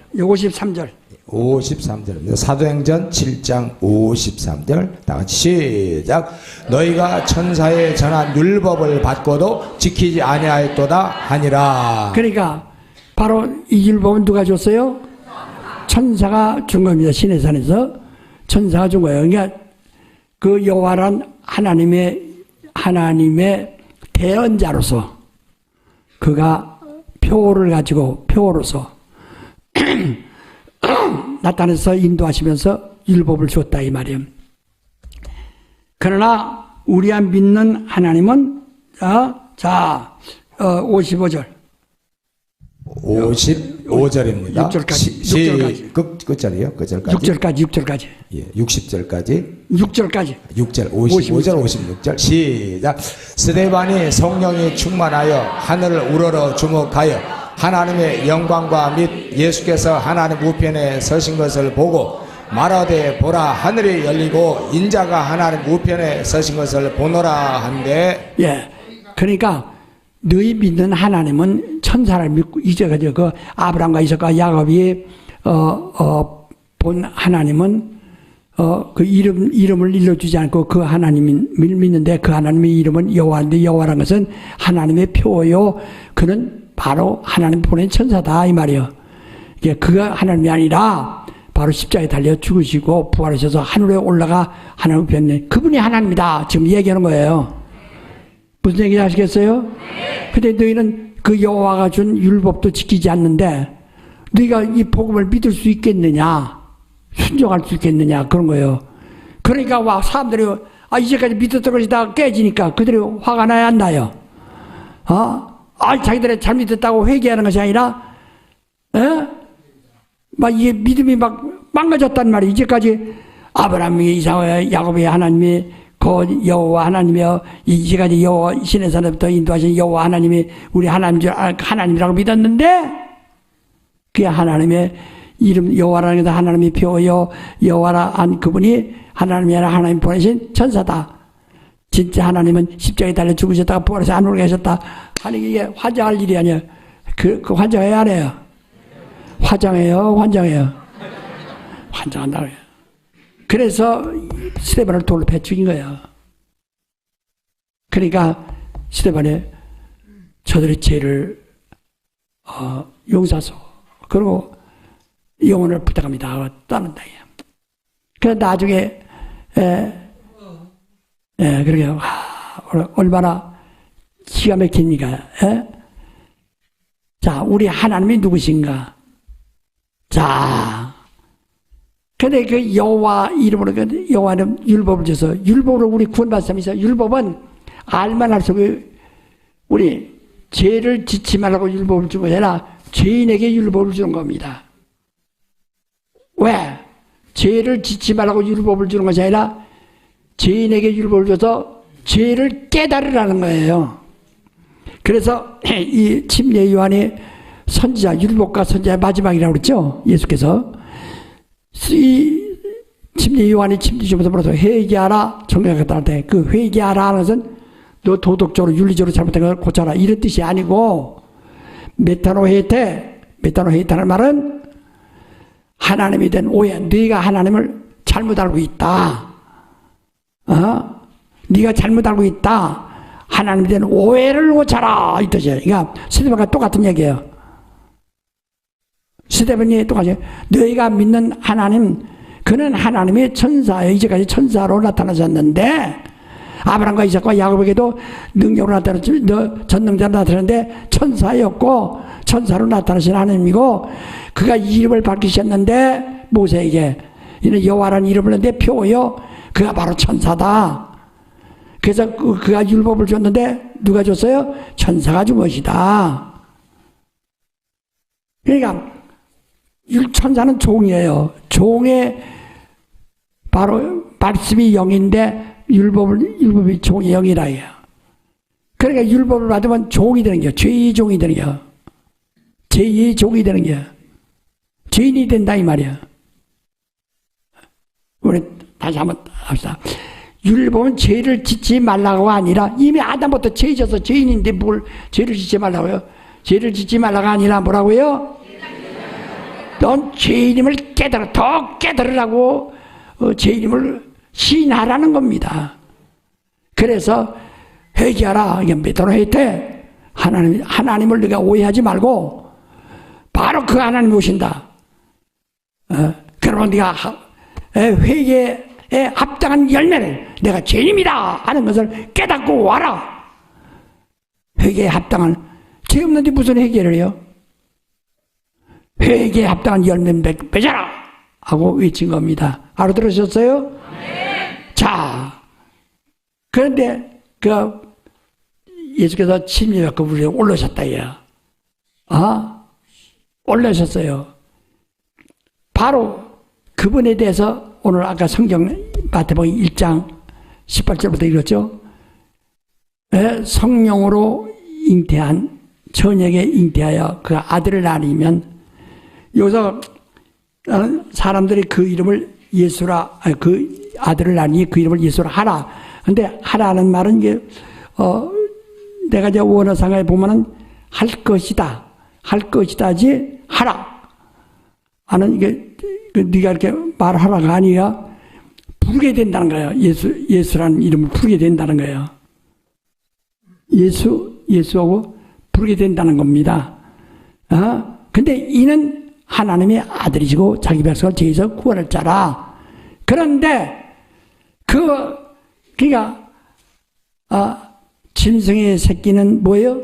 53절입니다. 사도행전 7장 53절. 다 같이 시작. 너희가 천사의 전한 율법을 받고도 지키지 아니하였도다 하니라. 그러니까 바로 이 율법은 누가 줬어요? 천사가 준 겁니다. 시내산에서 천사가 준 거예요. 그러니까 그 여호와란 하나님의 대언자로서 그가 표를 가지고 표로서 나타나서 인도하시면서 율법을 줬다 이 말이에요. 그러나 우리가 믿는 하나님은 55절 55절입니다. 6절까지. 끝절이요? 끝절까지. 6절까지. 예, 60절까지. 6절까지. 6절, 55절, 56절. 시작. 스데반이 성령이 충만하여 하늘을 우러러 주목하여 하나님의 영광과 및 예수께서 하나님 우편에 서신 것을 보고 말하되 보라 하늘이 열리고 인자가 하나님 우편에 서신 것을 보노라 한데. 예. 그러니까 너희 믿는 하나님은 천사를 믿고 이제까지 그 아브라함과 이삭과 야곱이 본 하나님은 그 이름을 일러주지 않고 그 하나님을 믿는데 그 하나님의 이름은 여호와인데 여호와라는 것은 하나님의 표요. 그는 바로 하나님 보낸 천사다 이 말이에요. 그가 하나님이 아니라 바로 십자가에 달려 죽으시고 부활하셔서 하늘에 올라가 하나님 변해 그분이 하나님이다 지금 얘기하는 거예요. 무슨 얘기인지 아시겠어요? 근데 너희는 그 여호와가 준 율법도 지키지 않는데 너희가 이 복음을 믿을 수 있겠느냐? 순종할 수 있겠느냐? 그런 거예요. 그러니까 와 사람들이 이제까지 믿었던 것이 다 깨지니까 그들이 화가 나야 안 나요? 자기들이 잘 믿었다고 회개하는 것이 아니라, 막 이게 믿음이 막 망가졌단 말이에요. 이제까지 아브라함이, 이삭의, 야곱의 하나님이 그 여호와 하나님이여, 이제까지 여호와 신의 산에부터 인도하신 여호와 하나님이 우리 하나님이라고 믿었는데, 그게 하나님의 이름 여호와라는 것은 하나님이 표여 여호와라 한 그분이 하나님이 아니라 하나님 보내신 천사다. 진짜 하나님은 십자가에 달려 죽으셨다가 부활해서 안으로 계셨다 하는 게 이게 화장할 일이 아니에요. 그 화장해야 안 해요? 화장해요? 환장해요? 환장한다고 해요. 그래서 스데반을 돌로 패 죽인 거예요. 그러니까 스데반이 저들의 죄를 용서하소. 그리고 영혼을 부탁합니다 하고 떠난다. 그래서 나중에 그러게 얼마나 기가 막힙니까? 자, 우리 하나님이 누구신가? 자, 근데 그 여호와 이름으로 여호와는 율법을 줘서 율법으로 우리 구원받습니다. 율법은 알만 할수록 우리 죄를 짓지 말라고 율법을 준 것이 아니라 죄인에게 율법을 주는 겁니다. 왜? 죄를 짓지 말라고 율법을 주는 것이 아니라 죄인에게 율법을 줘서 죄를 깨달으라는 거예요. 그래서 이 침례 요한이 선지자, 율법과 선지자의 마지막이라고 그랬죠. 예수께서 이 침례 요한이 침례 주면서 물어서 회개하라 정령했다 할 때 그 회개하라 하는 것은 너 도덕적으로 윤리적으로 잘못된 걸 고쳐라 이런 뜻이 아니고 메타노헤이테라는 말은 하나님이 된 오해, 네가 하나님을 잘못 알고 있다. 네가 잘못 알고 있다. 하나님이 된 오해를 고쳐라 이 뜻이에요. 그러니까 스데반과 똑같은 얘기예요. 스데반이 똑같이 너희가 믿는 하나님, 그는 하나님의 천사예요. 이제까지 천사로 나타나셨는데 아브라함과 이삭과 야곱에게도 능력으로 나타났지, 전능자로 나타났는데 천사였고 천사로 나타나신 하나님이고 그가 이름을 밝히셨는데 모세에게 이는 여호와라는 이름을 했는데 표요 그가 바로 천사다. 그래서 그가 율법을 줬는데 누가 줬어요? 천사가 준 것이다. 그러니까 천사는 종이에요. 종의 바로 말씀이 영인데 율법이 종의 영이라 해요. 그러니까 율법을 받으면 종이 되는 거예요. 죄의 종이 되는 거예요. 죄의 종이 되는 거예요. 죄인이 된다 이 말이에요. 우리 다시 한번 합시다. 율법은 죄를 짓지 말라고 아니라 이미 아담부터 죄 져서 죄인인데 뭘 죄를 짓지 말라고요? 죄를 짓지 말라가 아니라 뭐라고요? 넌 죄인임을 깨달아, 더 깨달으라고 죄인임을 시인하라는 겁니다. 그래서 회개하라. 이게 메타노헤이테. 하나님을 네가 오해하지 말고 바로 그 하나님이 오신다. 그러면 네가 회개에 합당한 열매를 내가 죄인입니다 하는 것을 깨닫고 와라. 회개에 합당한, 죄 없는데 무슨 회개를 해요? 회개에 합당한 열매는 맺어라 하고 외친 겁니다. 알아들으셨어요? 네. 자, 그런데 예수께서 침례받고 우리 올라오셨다요. 올라오셨어요. 바로 그분에 대해서 오늘 아까 성경 마태복음 1장 18절부터 읽었죠. 성령으로 잉태한 처녀에게 잉태하여 그 아들을 낳으면, 여기서 사람들이 그 이름을 예수라, 그 아들을 낳으니 그 이름을 예수라 하라. 근데 하라는 말은 이게 내가 이제 원어상에 보면은 할 것이다지 하라 하는, 이게 네가 이렇게 말하라가 아니라 부르게 된다는 거예요. 예수라는 이름을 부르게 된다는 거예요. 예수하고 부르게 된다는 겁니다. 근데 이는 하나님의 아들이시고 자기 백성을 죄에서 구원할 자라. 그런데 그러니까 짐승의 새끼는 뭐예요?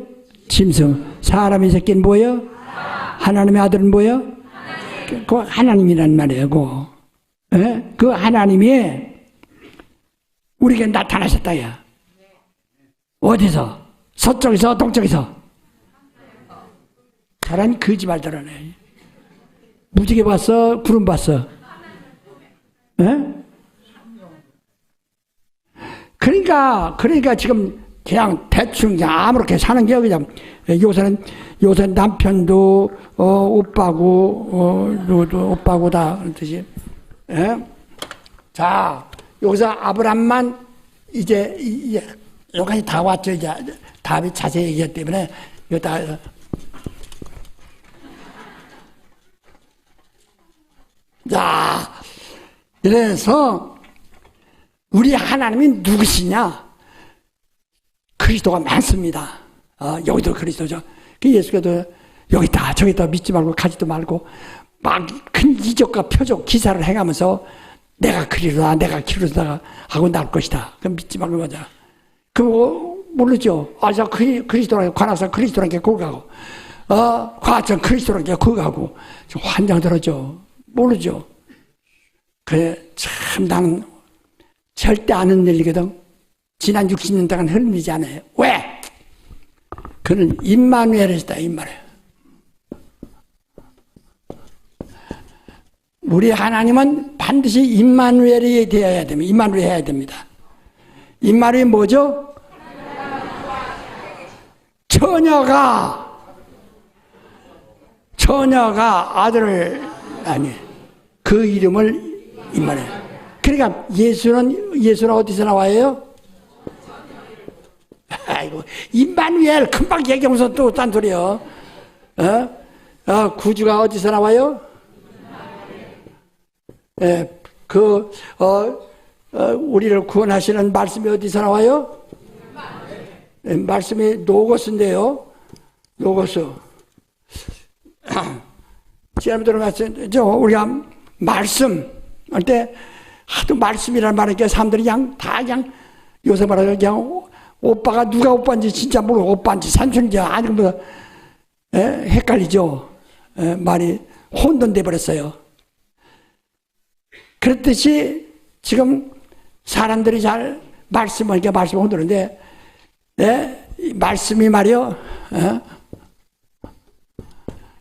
짐승. 사람의 새끼는 뭐예요? 하나님의 아들은 뭐예요? 그 하나님이란 말이에요. 그 하나님이 우리에게 나타나셨다. 야. 어디서? 서쪽에서 동쪽에서? 사람이 거짓말들 하네. 무지개 봤어? 구름 봤어? 예? 그러니까 지금 그냥 대충 그냥 아무렇게 사는 게 그냥 요새 남편도 오빠고 누구도 오빠고다 그런 뜻이. 예? 자 여기서 아브람만 이제 여기까지 다 왔죠. 이제 답이 자세히 얘기했기 때문에 이거 다. 자 그래서 우리 하나님이 누구시냐? 그리스도가 많습니다. 여기도 그리스도죠. 그 예수께서 여기 있다 저기 있다 믿지 말고 가지도 말고 막 큰 이적과 표적 기사를 행하면서 내가 그리스도다 내가 기르다가 하고 날 것이다. 그럼 믿지 말고 가자. 그거 모르죠. 저 그리스도라는 관악산 그리스도라는 게 거기 가고 과천 그리스도라는 게 거기 가고 환장 들었죠. 모르죠. 그래 참 나는 절대 아는 일이거든. 지난 60년 동안 흘리지 않아요. 왜? 그는 임마누엘이다. 임마누엘. 우리 하나님은 반드시 임마누엘이 되어야 됩니다. 임마누엘 해야 됩니다. 임마누엘이 뭐죠? 처녀가 아들을 아니 그 이름을 임마누엘. 그러니까 예수는 어디서 나와요? 아이고 임마누엘 금방 얘기하면서 또 딴 소리요. 구주가 어디서 나와요? 우리를 구원하시는 말씀이 어디서 나와요? 말씀이 로고스인데요. 로고스. 지난번에 말씀드렸죠. 우리가 말씀 할 때 하도 말씀이라는 말이니까 사람들이 그냥 요새 말하면 그냥 오빠가 누가 오빠인지 진짜 모르고 오빠인지 삼촌인지 아니면 헷갈리죠. 말이 혼돈돼 버렸어요. 그렇듯이 지금 사람들이 잘 말씀을 혼도는데 말씀이 말이요.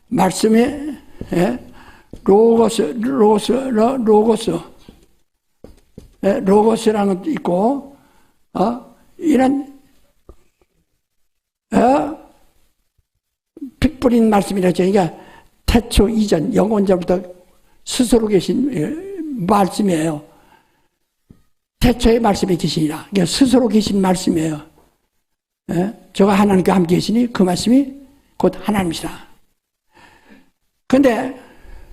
말씀이 로고스라는 것도 있고 이런 핏뿌린 말씀이라죠. 그러니까 태초 이전 영원전부터 스스로 계신 말씀이에요. 태초의 말씀이 계시니라. 그러니까 스스로 계신 말씀이에요. 저가 하나님과 함께 계시니 그 말씀이 곧 하나님이시라. 근데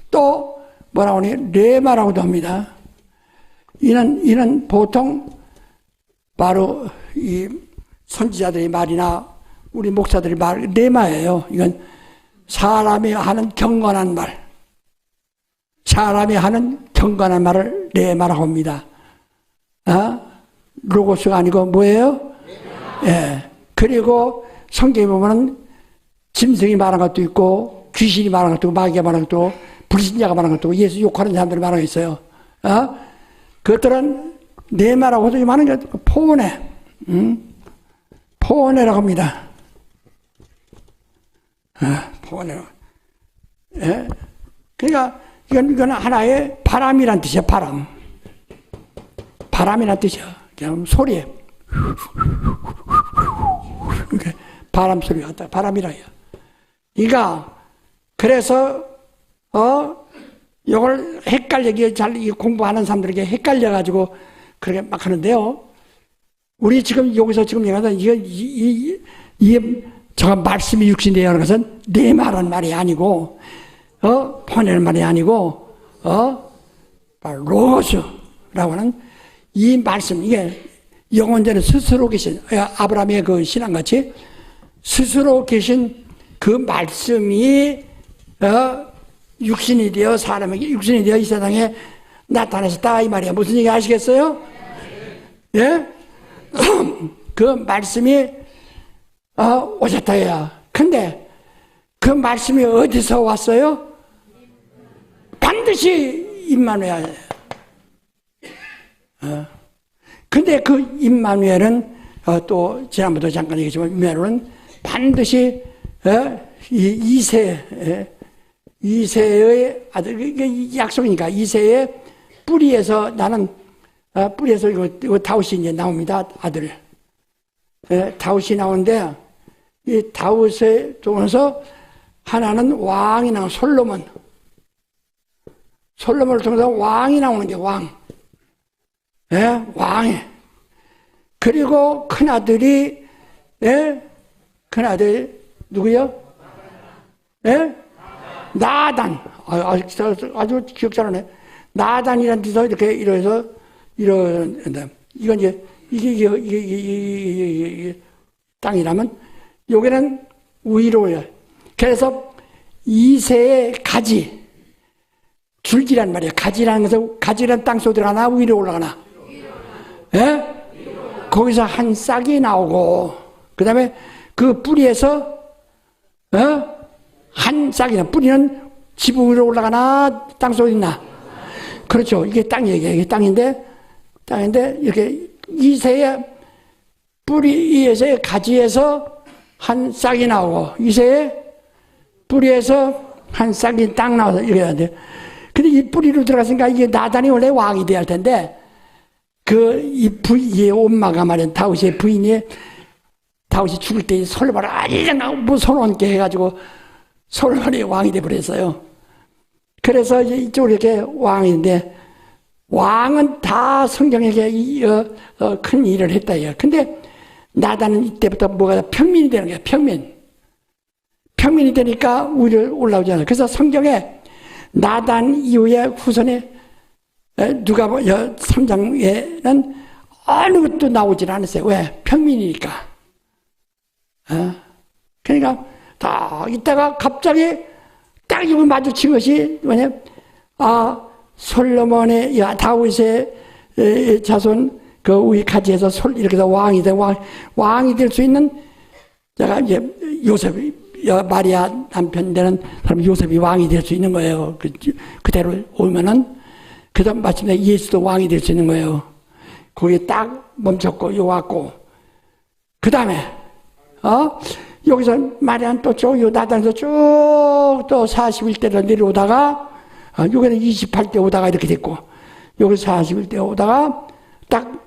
또 뭐라고 하니? 레마라고도 합니다. 이는 보통 바로 이 선지자들의 말이나 우리 목사들의 말 레마예요. 이건 사람이 하는 경건한 말, 사람이 하는 경건한 말을 레마라고 합니다. 로고스가 아니고 뭐예요? 예. 그리고 성경에 보면은 짐승이 말한 것도 있고 귀신이 말한 것도 있고 마귀가 말한 것도 있고 불신자가 말한 것도 있고 예수 욕하는 사람들이 말한 게 있어요. 그것들은 레마라고 하죠. 많은 게 포원해. 포원해라고 합니다. 포원해라고. 예? 그러니까 이건 하나의 바람이란 뜻이야. 바람이란 뜻이야. 그냥 소리에 이렇게 바람 소리가 왔다. 바람이라 해요. 그러니까 그래서 이걸 헷갈리게 잘 공부하는 사람들에게 헷갈려가지고 그렇게 막 하는데요. 우리 지금 여기서 지금 얘기하는 이게 저가 말씀이 육신이 되어는 것은 내 말은 말이 아니고 보내는 말이 아니고 로고스라고 하는 이 말씀 이게 영원전에 스스로 계신 아브라함의 그 신앙같이 스스로 계신 그 말씀이 육신이 되어 사람에게 육신이 되어 이 세상에 나타나셨다 이 말이야. 무슨 얘기 아시겠어요? 예? 그 말씀이 오셨다야. 근데 그 말씀이 어디서 왔어요? 반드시 임마누엘. 근데 그 임마누엘은 또 지난번도 잠깐 얘기했지만 임마누엘은 반드시 이세의 아들, 이게 약속이니까 이세의 뿌리에서 나는 뿌리에서 이거 다윗이 이제 나옵니다. 아들. 다윗이 나오는데 이 다윗에 통해서 하나는 왕이 나오는 솔로몬을 통해서 왕이 나오는 게 왕. 왕이. 그리고 큰아들이 큰아들 누구요? 나단. 아주 기억 잘하네. 나단이라는 데서 이렇게 이래서 이런 이건 이제 이게 땅이라면 여기는 위로요. 그래서 이세의 가지 줄기란 말이에요. 가지라는 것은 가지란 땅속에 들어가나 위로 올라가나? 거기서 한 싹이 나오고 그 다음에 그 뿌리에서 한 싹이나 뿌리는 지붕 위로 올라가나 땅속에 있나? 그렇죠. 이게 땅 얘기예요. 이게 땅인데 이렇게 이세의 뿌리에서의 가지에서 한 싹이 나오고 이세의 뿌리에서 한 싹이 딱 나와서 이렇게 해야 돼. 근데 이 뿌리로 들어갔으니까 이게 나단이 원래 왕이 돼야 할 텐데 이 엄마가 말이야 다윗의 부인이 다윗이 죽을 때 솔로몬을 알량 뭐 손원게 해가지고 솔로몬이 왕이 돼버렸어요. 그래서 이제 이쪽으로 이렇게 왕인데 왕은 다 성경에게 큰 일을 했다. 근데 나단은 이때부터 뭐가 평민이 되는 거야. 평민이 되니까 위로 올라오잖아요. 그래서 성경에 나단 이후에 후손에 누가 3장에는 어느 것도 나오질 않았어요. 왜? 평민이니까. 그러니까 다 이따가 갑자기 딱 이걸 마주친 것이 뭐냐? 솔로몬의 다윗의 자손 그 우리 가지에서 이렇게 해서 왕이 될 수 있는 제가 이제 요셉이 마리아 남편 되는 사람 요셉이 왕이 될 수 있는 거예요. 그대로 오면은 그다음 마침내 예수도 왕이 될 수 있는 거예요. 거기에 딱 멈췄고 요 왔고 그 다음에 여기서 마리아는 또 쭉 나단에서 쭉 또 41대로 내려오다가 여기는 28대 오다가 이렇게 됐고 여기 41대 오다가 딱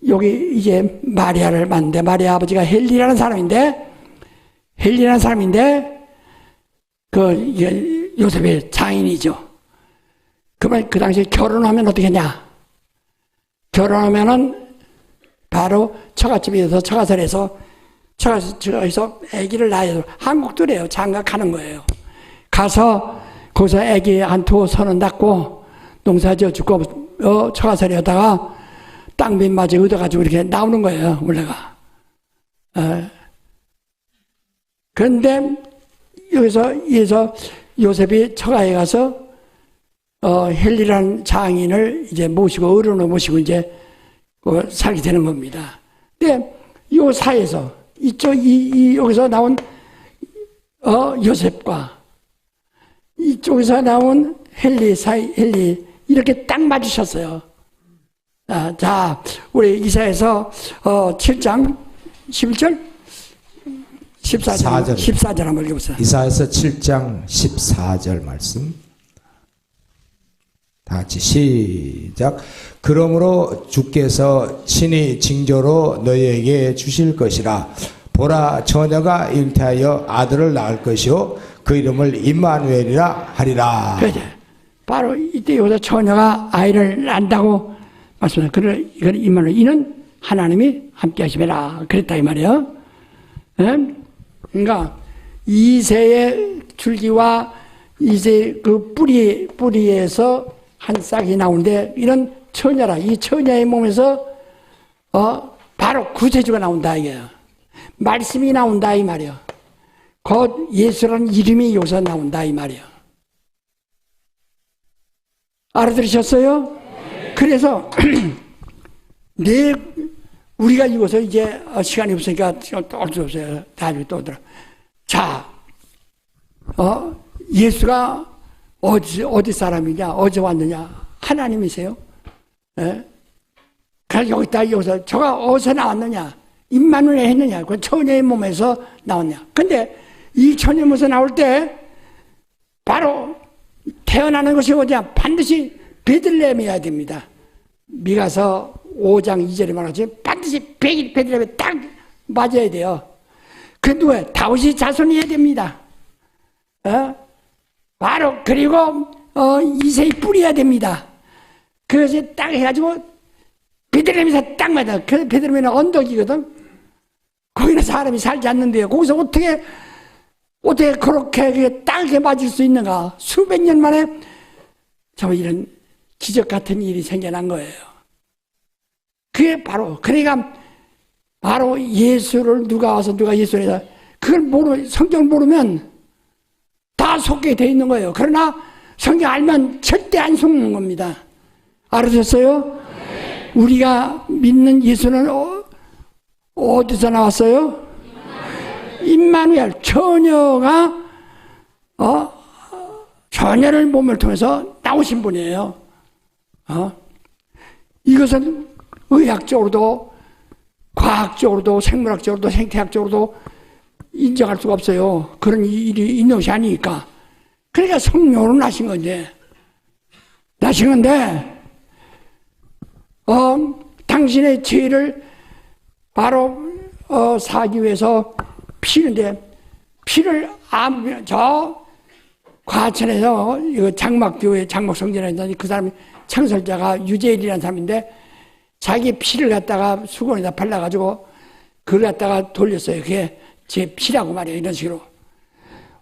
여기 이제 마리아를 만났는데 마리아 아버지가 헬리라는 사람인데 그 요셉의 장인이죠. 그러면 그 당시에 결혼하면 어떻게 했냐? 결혼하면은 바로 처갓집에서 처가설에서 아기를 낳아서 한국도 그래요. 장가 가는 거예요. 가서 거기서 아기 한 두어 서너 낳고 농사 지어 죽고 처가설에 하다가 땅 빈맞이 얻어가지고 이렇게 나오는 거예요. 원래가. 그런데 여기서 요셉이 처가에 가서 헬리라는 장인을 이제 모시고 어른을 모시고 이제 살게 되는 겁니다. 근데 이 사이에서 여기서 나온 요셉과 이쪽에서 나온 헬리 이렇게 딱 맞으셨어요. 자, 우리 이사야서 7장 11절 14절 한번 읽어보세요. 이사야서 7장 14절 말씀 다 같이 시작. 그러므로 주께서 친히 징조로 너희에게 주실 것이라. 보라, 처녀가 잉태하여 아들을 낳을 것이요 그 이름을 임마누엘이라 하리라. 그렇죠. 바로 이때 여기서 처녀가 아이를 낳는다고 말씀하셨어요. 이건 임마누엘, 이는 하나님이 함께 하시매라 그랬다 이 말이에요. 그러니까 이새의 줄기와 이새 그 뿌리에서 한 싹이 나오는데 이런 처녀라. 이 처녀의 몸에서 바로 구세주가 나온다 이게요. 말씀이 나온다 이 말이에요. 곧 예수라는 이름이 여기서 나온다 이 말이에요. 알아들으셨어요? 네. 그래서 우리가 이것을 이제 시간이 없으니까 또 수 없어요. 나중에 또 들어. 자, 예수가 어디 사람이냐? 어디서 왔느냐? 하나님이세요. 예? 그래서 여기서 저가 어디서 나왔느냐? 임마누엘 했느냐? 그 처녀의 몸에서 나왔냐? 근데 이 처녀의 몸에서 나올 때 바로 태어나는 것이 어디야? 반드시 베들레헴이어야 됩니다. 미가서 5장 2절에 말하지 반드시 베들레헴에 딱 맞아야 돼요. 그 누구예요? 다윗의 자손이어야 됩니다. 바로 그리고 이세의 뿌리여야 됩니다. 그래서 딱 해가지고 베들레헴에서 딱 맞아. 그 베들레헴은 언덕이거든. 거기는 사람이 살지 않는데요. 거기서 어떻게 그렇게 딱 맞을 수 있는가? 수백 년 만에 정말 이런 기적 같은 일이 생겨난 거예요. 그게 바로 그러니까 바로 예수를 누가 예수를 해서 그걸 성경을 모르면 다 속게 돼 있는 거예요. 그러나 성경 알면 절대 안 속는 겁니다. 알아주셨어요? 네. 우리가 믿는 예수는 어디서 나왔어요? 임마누엘. 처녀가 처녀를 몸을 통해서 나오신 분이에요. 이것은 의학적으로도 과학적으로도 생물학적으로도 생태학적으로도 인정할 수가 없어요. 그런 일이 있는 것이 아니니까. 그러니까 성령으로 나신 건데 당신의 죄를 바로 사기 위해서 피는데 피를 저 과천에서 장막교회 장막성전에 그 사람이 창설자가 유재일이라는 사람인데 자기 피를 갖다가 수건에다 발라가지고 그걸 갖다가 돌렸어요. 그게 제 피라고 말이에요. 이런 식으로.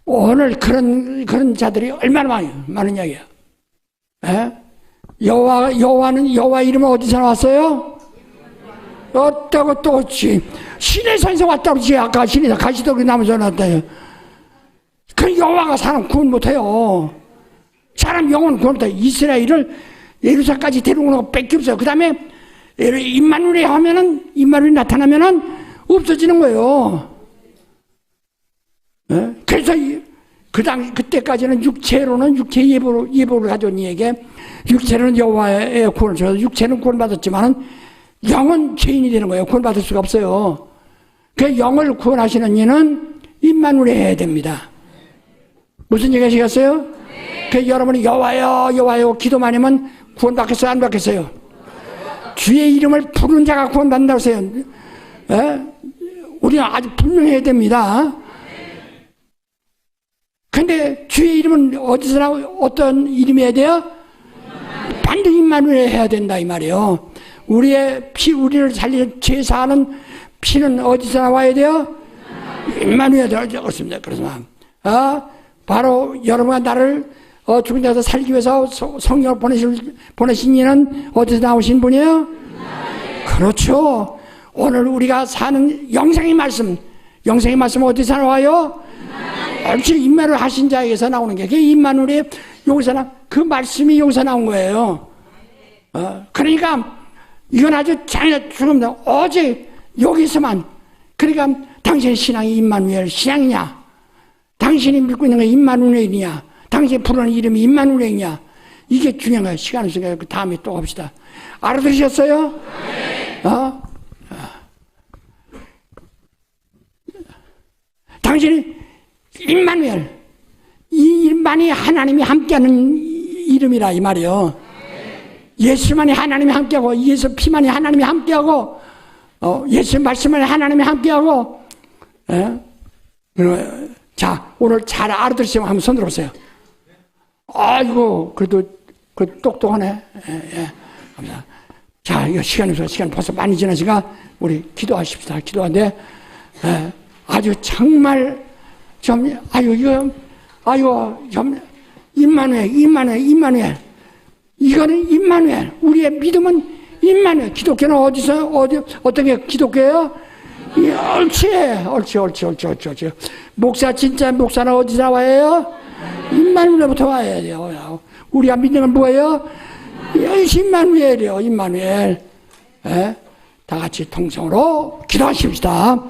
오늘 그런 자들이 얼마나 많은 이야기야. 여호와 이름은 어디서 나왔어요? 어따고 또 시내산에서 왔다고 그러지. 아까 시내산 가시더기 나무에서 나왔다요. 그 여호와가 사람 구원 못해요. 사람 영혼 구원 못해요. 이스라엘을 예루살렘까지 데려오는 거 뺏기 없어요. 그 다음에 임마누엘이 임마누엘이 나타나면은 없어지는 거예요. 그래서 그때까지는 육체로는 육체 예보를 가져온 이에게 육체는 여호와의 구원을 줘서 육체는 구원받았지만은 영은 죄인이 되는 거예요. 구원받을 수가 없어요. 그 영을 구원하시는 이는 임마누엘이 해야 됩니다. 무슨 얘기 하시겠어요? 그 여러분이 여호와여 기도만 하면 구원받겠어요? 안 받겠어요? 주의 이름을 부르는 자가 구원받는다고 했어요. 우리는 아주 분명해야 됩니다. 근데 주의 이름은 어디서 어떤 이름이 해야 돼요? 반드시 임마누엘 해야 된다 이 말이에요. 우리를 살리는 죄 사하는 피는 어디서 나와야 돼요? 임마누엘 되었습니다. 그래서 바로 여러분과 나를 죽은 자에서 살기 위해서 성령을 보내신 이는 어디서 나오신 분이에요? 그렇죠. 오늘 우리가 사는 영생의 말씀 어디서 나와요? 옳지. 임마누엘 하신 자에게서 나오는 게 그게 임마누엘이 여기서 그 말씀이 여기서 나온 거예요. 그러니까 이건 아주 죽음다. 오직 여기서만. 그러니까 당신의 신앙이 임마누엘 신앙이냐? 당신이 믿고 있는 게 임마누엘이냐? 당신이 부르는 이름이 임마누엘이냐? 이게 중요한 거예요. 시간 없으니까 그 다음에 또 합시다. 알아들으셨어요? 네. 당신이 임마누엘, 이 이름만이 하나님이 함께하는 이름이라 이 말이에요. 예수만이 하나님이 함께하고 예수 피만이 하나님이 함께하고 예수 말씀만이 하나님이 함께하고 자 오늘 잘 알아들으시면 한번 손 들어보세요. 아이고 그래도 똑똑하네. 감사합니다. 자 이거 시간 벌써 많이 지나시니까 우리 기도하십시다. 기도하는데 아주 정말 임마누엘. 이거는 임마누엘. 우리의 믿음은 임마누엘. 기독교는 어떻게 기독교예요? 옳지. 진짜 목사는 어디서 와요? 임마누엘부터 와야 돼요. 우리가 믿는 건 뭐예요? 임마누엘이요. 임마누엘. 다 같이 통성으로 기도하십시다.